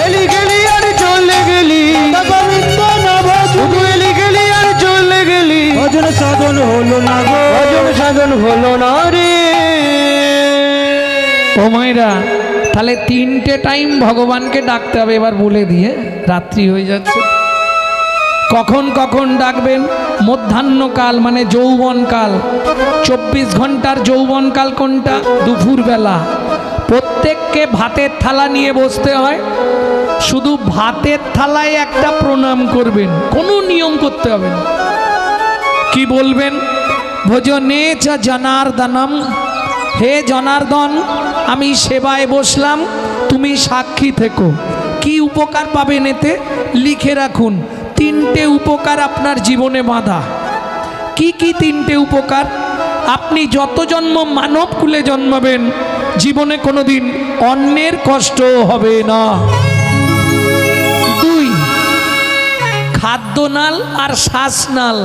এলি খেলি আর চলে গেলি, শুধু এলি খেলি আর চলে গেলি। ভজন সাধন হলো না গো, ভজন সাধন হলো না রে। ও মায়েরা, তাহলে 3টে টাইম ভগবানকে ডাকতে হবে। এবার বলে দিয়ে, রাত্রি হয়ে যাচ্ছে। কখন কখন ডাকবেন? মধ্যাহ্নকাল মানে যৌবনকাল, 24 ঘন্টার যৌবনকাল কোনটা? দুপুরবেলা। প্রত্যেককে ভাতের থালা নিয়ে বসতে হয়, শুধু ভাতের থালায় একটা প্রণাম করবেন, কোনো নিয়ম করতে হবে না। কি বলবেন? ভোজনে চ জনার্দনম, হে জনার্দন আমি সেবায় বসলাম, তুমি সাক্ষী থেকো। কি উপকার পাবেন এতে? লিখে রাখুন, 3টে উপকার আপনার জীবনে বাঁধা। কি কি 3টে উপকার? আপনি যত জন্ম মানব কুলে জন্মাবেন, জীবনে কোনোদিন অন্যের কষ্ট হবে না। 2, খাদ্যনাল আর শ্বাসনাল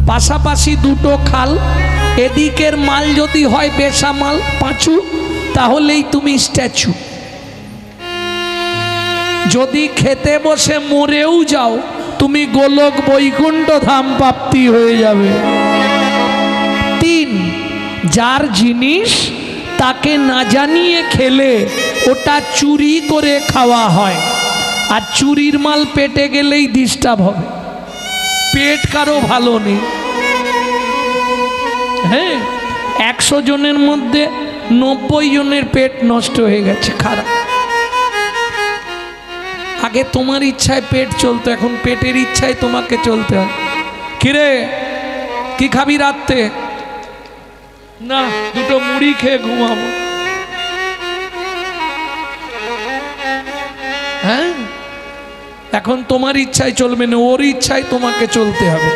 পাশাপাশি 2টো খাল। এদিকের মাল যদি হয় বেসামাল পাঁচু, তাহলেই তুমি স্ট্যাচু। যদি খেতে বসে মরেও যাও, তুমি গোলক বৈকুণ্ঠ ধাম প্রাপ্তি হয়ে যাবে। 3, যার জিনিস তাকে না জানিয়ে খেলে ওটা চুরি করে খাওয়া হয়, আর চুরির মাল পেটে গেলেই ডিস্টার্ব হবে। পেট কারো ভালো নেই। হ্যাঁ, 100 জনের মধ্যে 90 জনের পেট নষ্ট হয়ে গেছে, খারাপ। আগে তোমার ইচ্ছায় পেট চলতো, এখন পেটের ইচ্ছায় তোমাকে চলতে হয়। কিরে কি খাবি রাত্রে? না, 2টো মুড়ি খেয়ে ঘুমাবো। হ্যাঁ, এখন তোমার ইচ্ছায় চলবে না, ওর ইচ্ছায় তোমাকে চলতে হবে।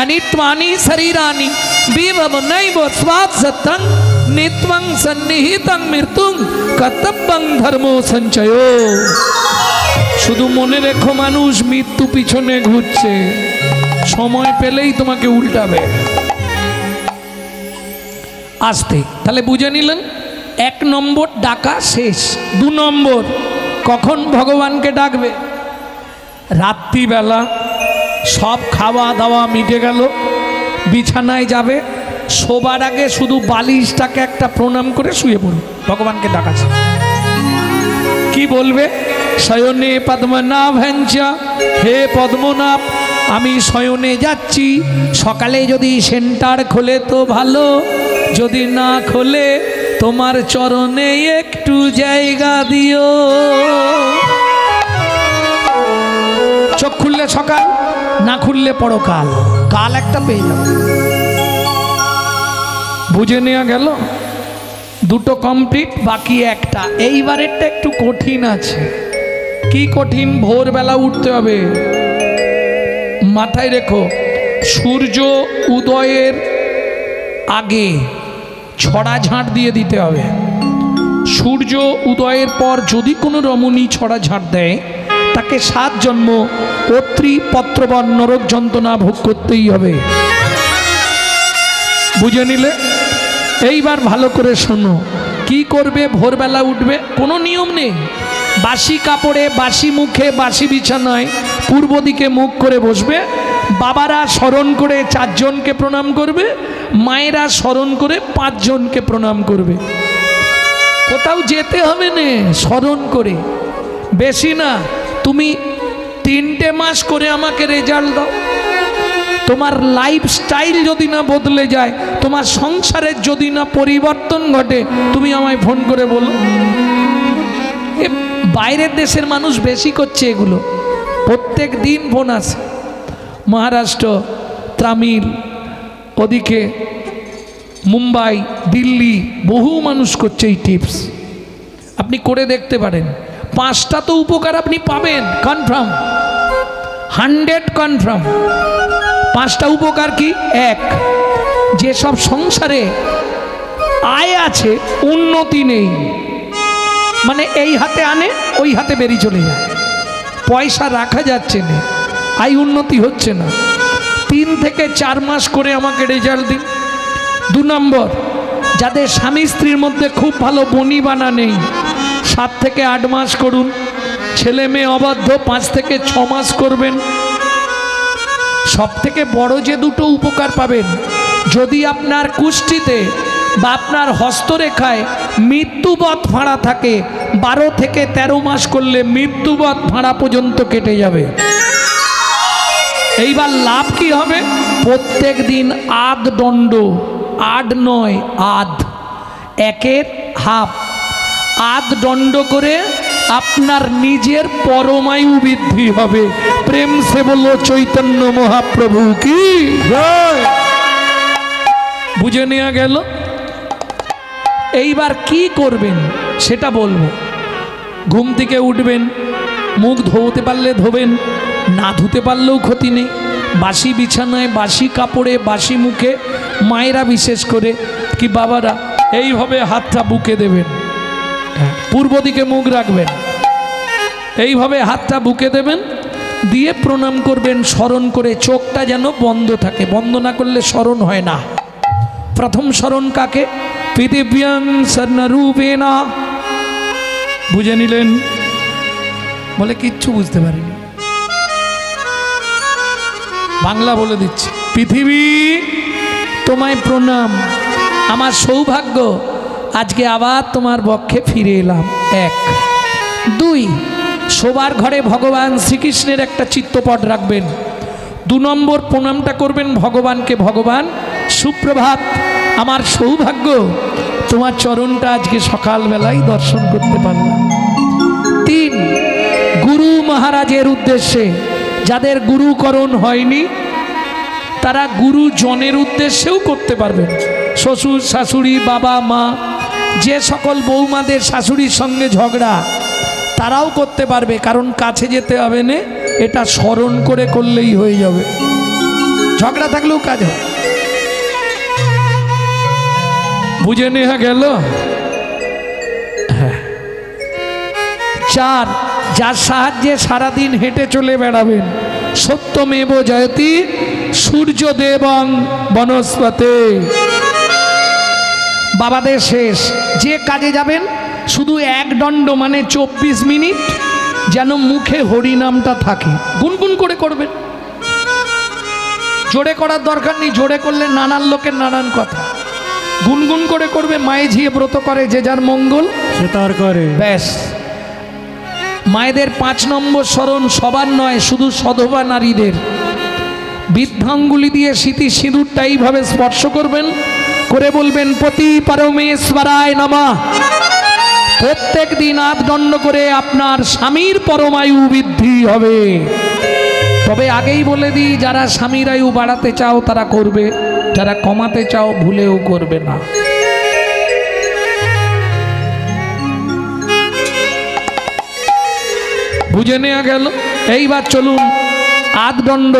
অনিত্বানি শরীরানি বিভব নৈব স্বাৎসত্যং নিত্যং সন্নিহিতং মৃত্যুং কর্তব্যং ধর্ম সঞ্চয়। শুধু মনে রেখো, মানুষ মৃত্যু পিছনে ঘুরছে, সময় পেলেই তোমাকে উল্টাবে। আসতে তাহলে বুঝে নিলেন, 1 নম্বর ডাকা শেষ। 2 নম্বর, কখন ভগবানকে ডাকবে? রাত্রিবেলা সব খাওয়া দাওয়া মিটে গেল, বিছানায় যাবে, শোবার আগে শুধু বালিশটাকে একটা প্রণাম করে শুয়ে পড়ুন, ভগবানকে ডাকাছে। কি বলবে? শয়নে পদ্মনাভঞ্চ, হে পদ্মনাভ আমি শয়নে যাচ্ছি, সকালে যদি সেন্টার খোলে তো ভালো, যদি না খোলে তোমার চরণে একটু জায়গা দিও। চোখ খুললে সকাল, না খুললে পরকাল, কাল একটা পেয়ে যাবে। বুঝে নেওয়া গেল? 2টো কমপ্লিট, বাকি একটা। এইবারেরটা একটু কঠিন আছে। কি কঠিন? ভোরবেলা উঠতে হবে। মাথায় রেখো, সূর্য উদয়ের আগে ছড়া ঝাঁট দিয়ে দিতে হবে। সূর্য উদয়ের পর যদি কোনো রমণী ছড়া ঝাঁট দেয়, তাকে 7 জন্ম অত্রি পত্রবন নরক যন্ত্রণা ভোগ করতেই হবে। বুঝে নিলে? এইবার ভালো করে শোনো, কি করবে? ভোরবেলা উঠবে, কোনো নিয়ম নেই। বাসি কাপড়ে, বাসি মুখে, বাসি বিছানায় পূর্ব দিকে মুখ করে বসবে। বাবারা স্মরণ করে 4 জনকে প্রণাম করবে, মায়েরা স্মরণ করে 5 জনকে প্রণাম করবে। কোথাও যেতে হবে না, স্মরণ করে। বেশি না, তুমি 3টে মাস করে আমাকে রেজাল্ট দাও। তোমার লাইফস্টাইল যদি না বদলে যায়, তোমার সংসারের যদি না পরিবর্তন ঘটে, তুমি আমায় ফোন করে বলো। বাইরের দেশের মানুষ বেশি করছে এগুলো, প্রত্যেক দিন ফোন আসে। মহারাষ্ট্র, তামিল, ওদিকে মুম্বাই, দিল্লি, বহু মানুষ করছে এই টিপস। আপনি করে দেখতে পারেন, 5টা তো উপকার আপনি পাবেন, কনফার্ম, 100 কনফার্ম। 5টা উপকার কি? 1, যেসব সংসারে আয় আছে উন্নতি নেই, মানে এই হাতে আনে ওই হাতে বেরিয়ে চলে যায়, পয়সা রাখা যাচ্ছে না, আয় উন্নতি হচ্ছে না, 3 থেকে 4 মাস করে আমাকে রেজাল্ট দিন। 2 নম্বর, যাদের স্বামী স্ত্রীর মধ্যে খুব ভালো বনিবানা নেই, 7 থেকে 8 মাস করুন। ছেলে মেয়ে অবাধ্য, 5 থেকে 6 মাস করবেন। সব থেকে বড় যে 2টো উপকার পাবেন, যদি আপনার কুষ্ঠিতে বা আপনার হস্তরেখায় মৃত্যুবৎ ফাঁড়া থাকে, 12 থেকে 13 মাস করলে মৃত্যুবৎ ফাঁড়া পর্যন্ত কেটে যাবে। এইবার লাভ কি হবে? প্রত্যেক দিন আধ দণ্ড, 8 নয় আধ, 1-এর হাফ, আধ দণ্ড করে আপনার নিজের পরমায়ু বৃদ্ধি হবে। প্রেম সে বলো চৈতন্য মহাপ্রভু কি জয়। বুঝে নেওয়া গেল? এইবার কি করবেন সেটা বলবো। ঘুম থেকে উঠবেন, মুখ ধোতে পারলে ধোবেন, না ধুতে পারলেও ক্ষতি নেই। বাসি বিছানায়, বাসি কাপড়ে, বাসি মুখে, মায়েরা বিশেষ করে কি বাবারা এইভাবে হাতটা বুকে দেবেন, পূর্ব দিকে মুখ রাখবেন, এইভাবে হাতটা বুকে দেবেন, দিয়ে প্রণাম করবেন স্মরণ করে। চোখটা যেন বন্ধ থাকে, বন্ধ না করলে স্মরণ হয় না। প্রথম স্মরণ কাকে? পৃথিব্যাং স্বর্ণরূপেণা। বুঝে নিলেন? বলে কিচ্ছু বুঝতে পারিনি, বাংলা বলে দিচ্ছি। পৃথিবী তোমায় প্রণাম, আমার সৌভাগ্য আজকে আবার তোমার বক্ষে ফিরে এলাম। 1, 2, শোবার ঘরে ভগবান শ্রীকৃষ্ণের একটা চিত্রপট রাখবেন। 2 নম্বর প্রণামটা করবেন ভগবানকে, ভগবান সুপ্রভাত, আমার সৌভাগ্য তোমার চরণটা আজকে সকালবেলায় দর্শন করতে পারলাম। 3, গুরু মহারাজের উদ্দেশ্যে, যাদের গুরুকরণ হয়নি তারা গুরুজনের উদ্দেশ্যেও করতে পারবেন। শ্বশুর শাশুড়ি, বাবা মা, যে সকল বৌমাদের শাশুড়ির সঙ্গে ঝগড়া, তারাও করতে পারবে, কারণ কাছে যেতে হবে না, এটা স্মরণ করে করলেই হয়ে যাবে। ঝগড়া থাকলেও কাজ হয়। বুঝে নেওয়া গেল। হ্যাঁ। 4, যার সাহায্যে সারাদিন হেঁটে চলে বেড়াবেন। সত্যমেব জয়তি সূর্যদেবং বনস্পতে। বাবাদের শেষ, যে কাজে যাবেন শুধু এক দণ্ড মানে 24 মিনিট যেন মুখে হরিনামটা থাকে, গুনগুন করে করবেন। জোরে করার দরকার নেই, জোরে করলে নানান লোকের নানান কথা। গুনগুন করে করবে। মায়ে ঝিয়ে ব্রত করে, যে যার মঙ্গল সে তার করে। ব্যাস। মায়েদের 5 নম্বর স্মরণ সবার নয়, শুধু সধবা নারীদের। বৃদ্ধাঙ্গুলি দিয়ে স্মৃতি সিঁদুরটা এইভাবে স্পর্শ করবেন, করে বলবেন পতি পরমেশ্বরায় নমঃ। প্রত্যেক দিন 8 দণ্ড করে আপনার স্বামীর পরমায়ু বৃদ্ধি হবে। তবে আগেই বলে দিই, যারা স্বামীর আয়ু বাড়াতে চাও তারা করবে, যারা কমাতে চাও ভুলেও করবে না। বুঝে নেওয়া গেল। এইবার চলুন, 8 দণ্ড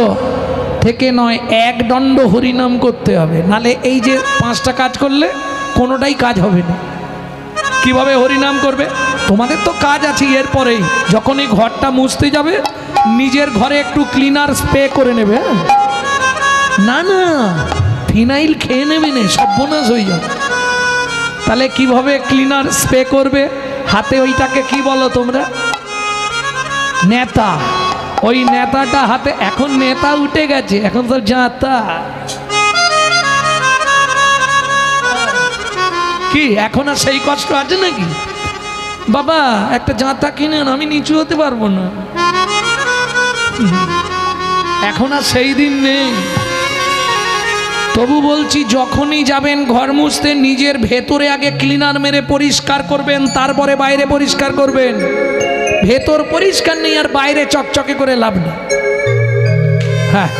থেকে নয় 1 দণ্ড হরিনাম করতে হবে, নালে এই যে 5টা কাজ করলে কোনোটাই কাজ হবে না। কিভাবে হরিনাম করবে? তোমাদের তো কাজ আছে এরপরেই, যখন এই ঘরটা মুছতে যাবে নিজের ঘরে একটু ক্লিনার স্প্রে করে নেবে। না না, ফিনাইল খেয়ে নেবে না, সর্বনাশ হয়ে যাবে। তাহলে কিভাবে ক্লিনার স্প্রে করবে? হাতে ওইটাকে কি বলো তোমরা? নেতা। ওই নেতাটা হাতে, এখন নেতা উঠে গেছে, এখন তো জাতা। কি এখন আর সেই কষ্ট আছে নাকি? বাবা একটা জাতা কিনেন, আমি নিচু হতে পারবো না। এখন আর সেই দিন নেই। তবু বলছি, যখনই যাবেন ঘর মুছতে নিজের ভেতরে আগে ক্লিনার মেরে পরিষ্কার করবেন, তারপরে বাইরে পরিষ্কার করবেন। ভেতর পরিষ্কার নেই আর বাইরে চকচকে করে লাভ নেই। হ্যাঁ,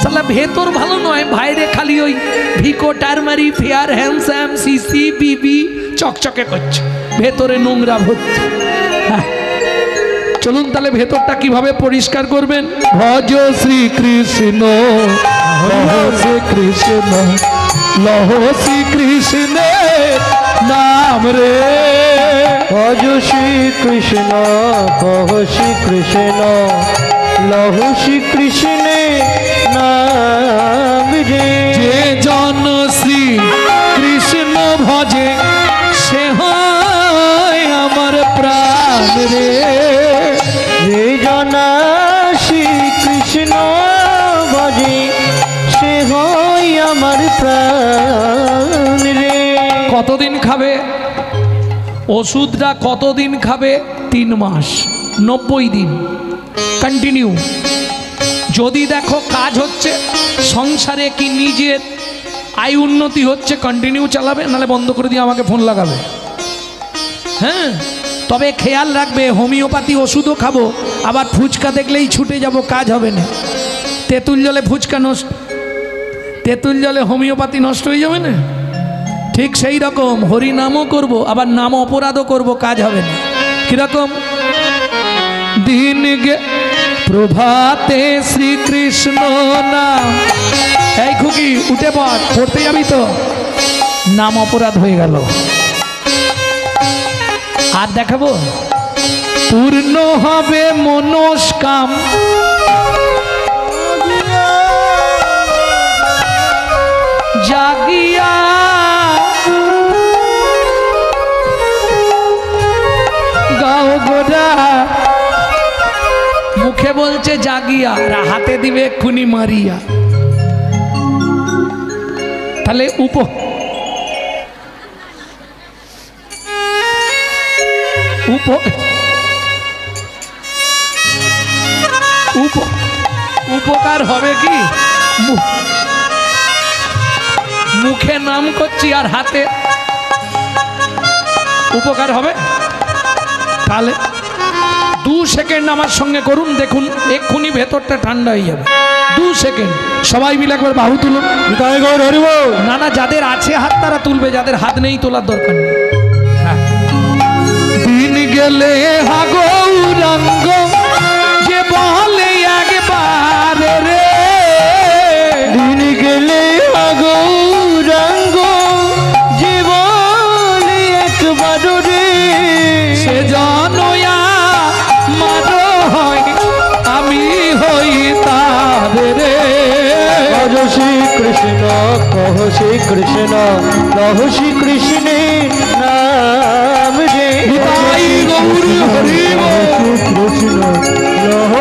সালা ভেতর ভালো নয়, বাইরে খালি ওই ভিকো টারমারি ফেয়ার হ্যান্ডসাম সিসি বিবি চকচকে করছে, ভেতরে নোংরা ভর্তি। হ্যাঁ, চলুন তাহলে ভেতরটা কিভাবে পরিষ্কার করবেন। ভজ শ্রীকৃষ্ণ লহ শ্রীকৃষ্ণ লহ শ্রীকৃষ্ণ নাম রে। ভজ শ্রীকৃষ্ণ কহ শ্রীকৃষ্ণ লহ শ্রীকৃষ্ণ নাম রে। যে জন শ্রী কৃষ্ণ ভজে সে হয় আমার প্রাণ রে। যে জনা শ্রীকৃষ্ণ ভজে সে হয় আমার প্রাণ রে। কতদিন খাবে ওষুধটা? কতদিন খাবে? 3 মাস, 90 দিন কন্টিনিউ। যদি দেখো কাজ হচ্ছে সংসারে, কি নিজের আয় উন্নতি হচ্ছে, কন্টিনিউ চালাবে, নালে বন্ধ করে দিয়ে আমাকে ফোন লাগাবে। হ্যাঁ, তবে খেয়াল রাখবে, হোমিওপ্যাথি ওষুধও খাবো, আবার ফুচকা দেখলেই ছুটে যাব, কাজ হবে না। তেঁতুল জলে ফুচকা নষ্ট, তেঁতুল জলে হোমিওপ্যাথি নষ্ট হয়ে যাবে না। ঠিক সেই রকম হরিনামও করব, আবার নাম অপরাধও করব, কাজ হবে না। কিরকম? দিন গে প্রভাতে শ্রীকৃষ্ণ নাম। এই খুকি উঠে পড়, পড়তে যাবি তো? নাম অপরাধ হয়ে গেল। আর দেখাবো, পূর্ণ হবে মনস্কাম জাগিয়া গাও গোরা। মুখে বলছে জাগিয়া, আর হাতে দিবে এক্ষুনি মারিয়া। তাহলে উপকার হবে কি? মুখে নাম করছি আর হাতে উপকার হবে? তাহলে 2 সেকেন্ড আমার সঙ্গে করুন, দেখুন এক্ষুনি ভেতরটা ঠান্ডা হয়ে যাবে। 2 সেকেন্ড সবাই মিলে একবার বাহু তুলুন। না না, যাদের আছে হাত তারা তুলবে, যাদের হাত নেই তোলার দরকার নেই। হ্যাঁ, দিন গে গেলে হা গৌরাঙ্গ যে বলে একবার রে, দিন গেলে গৌরাঙ্গ জীবন একবার রে, সে জনয়া মারো হয় আমি হই তার রে। কহ শ্রী কৃষ্ণ কহ শ্রী কৃষ্ণ কহ শ্রী কৃষ্ণের নাম রে, নিতাই গৌর হরি বল। কৃষ্ণ লহ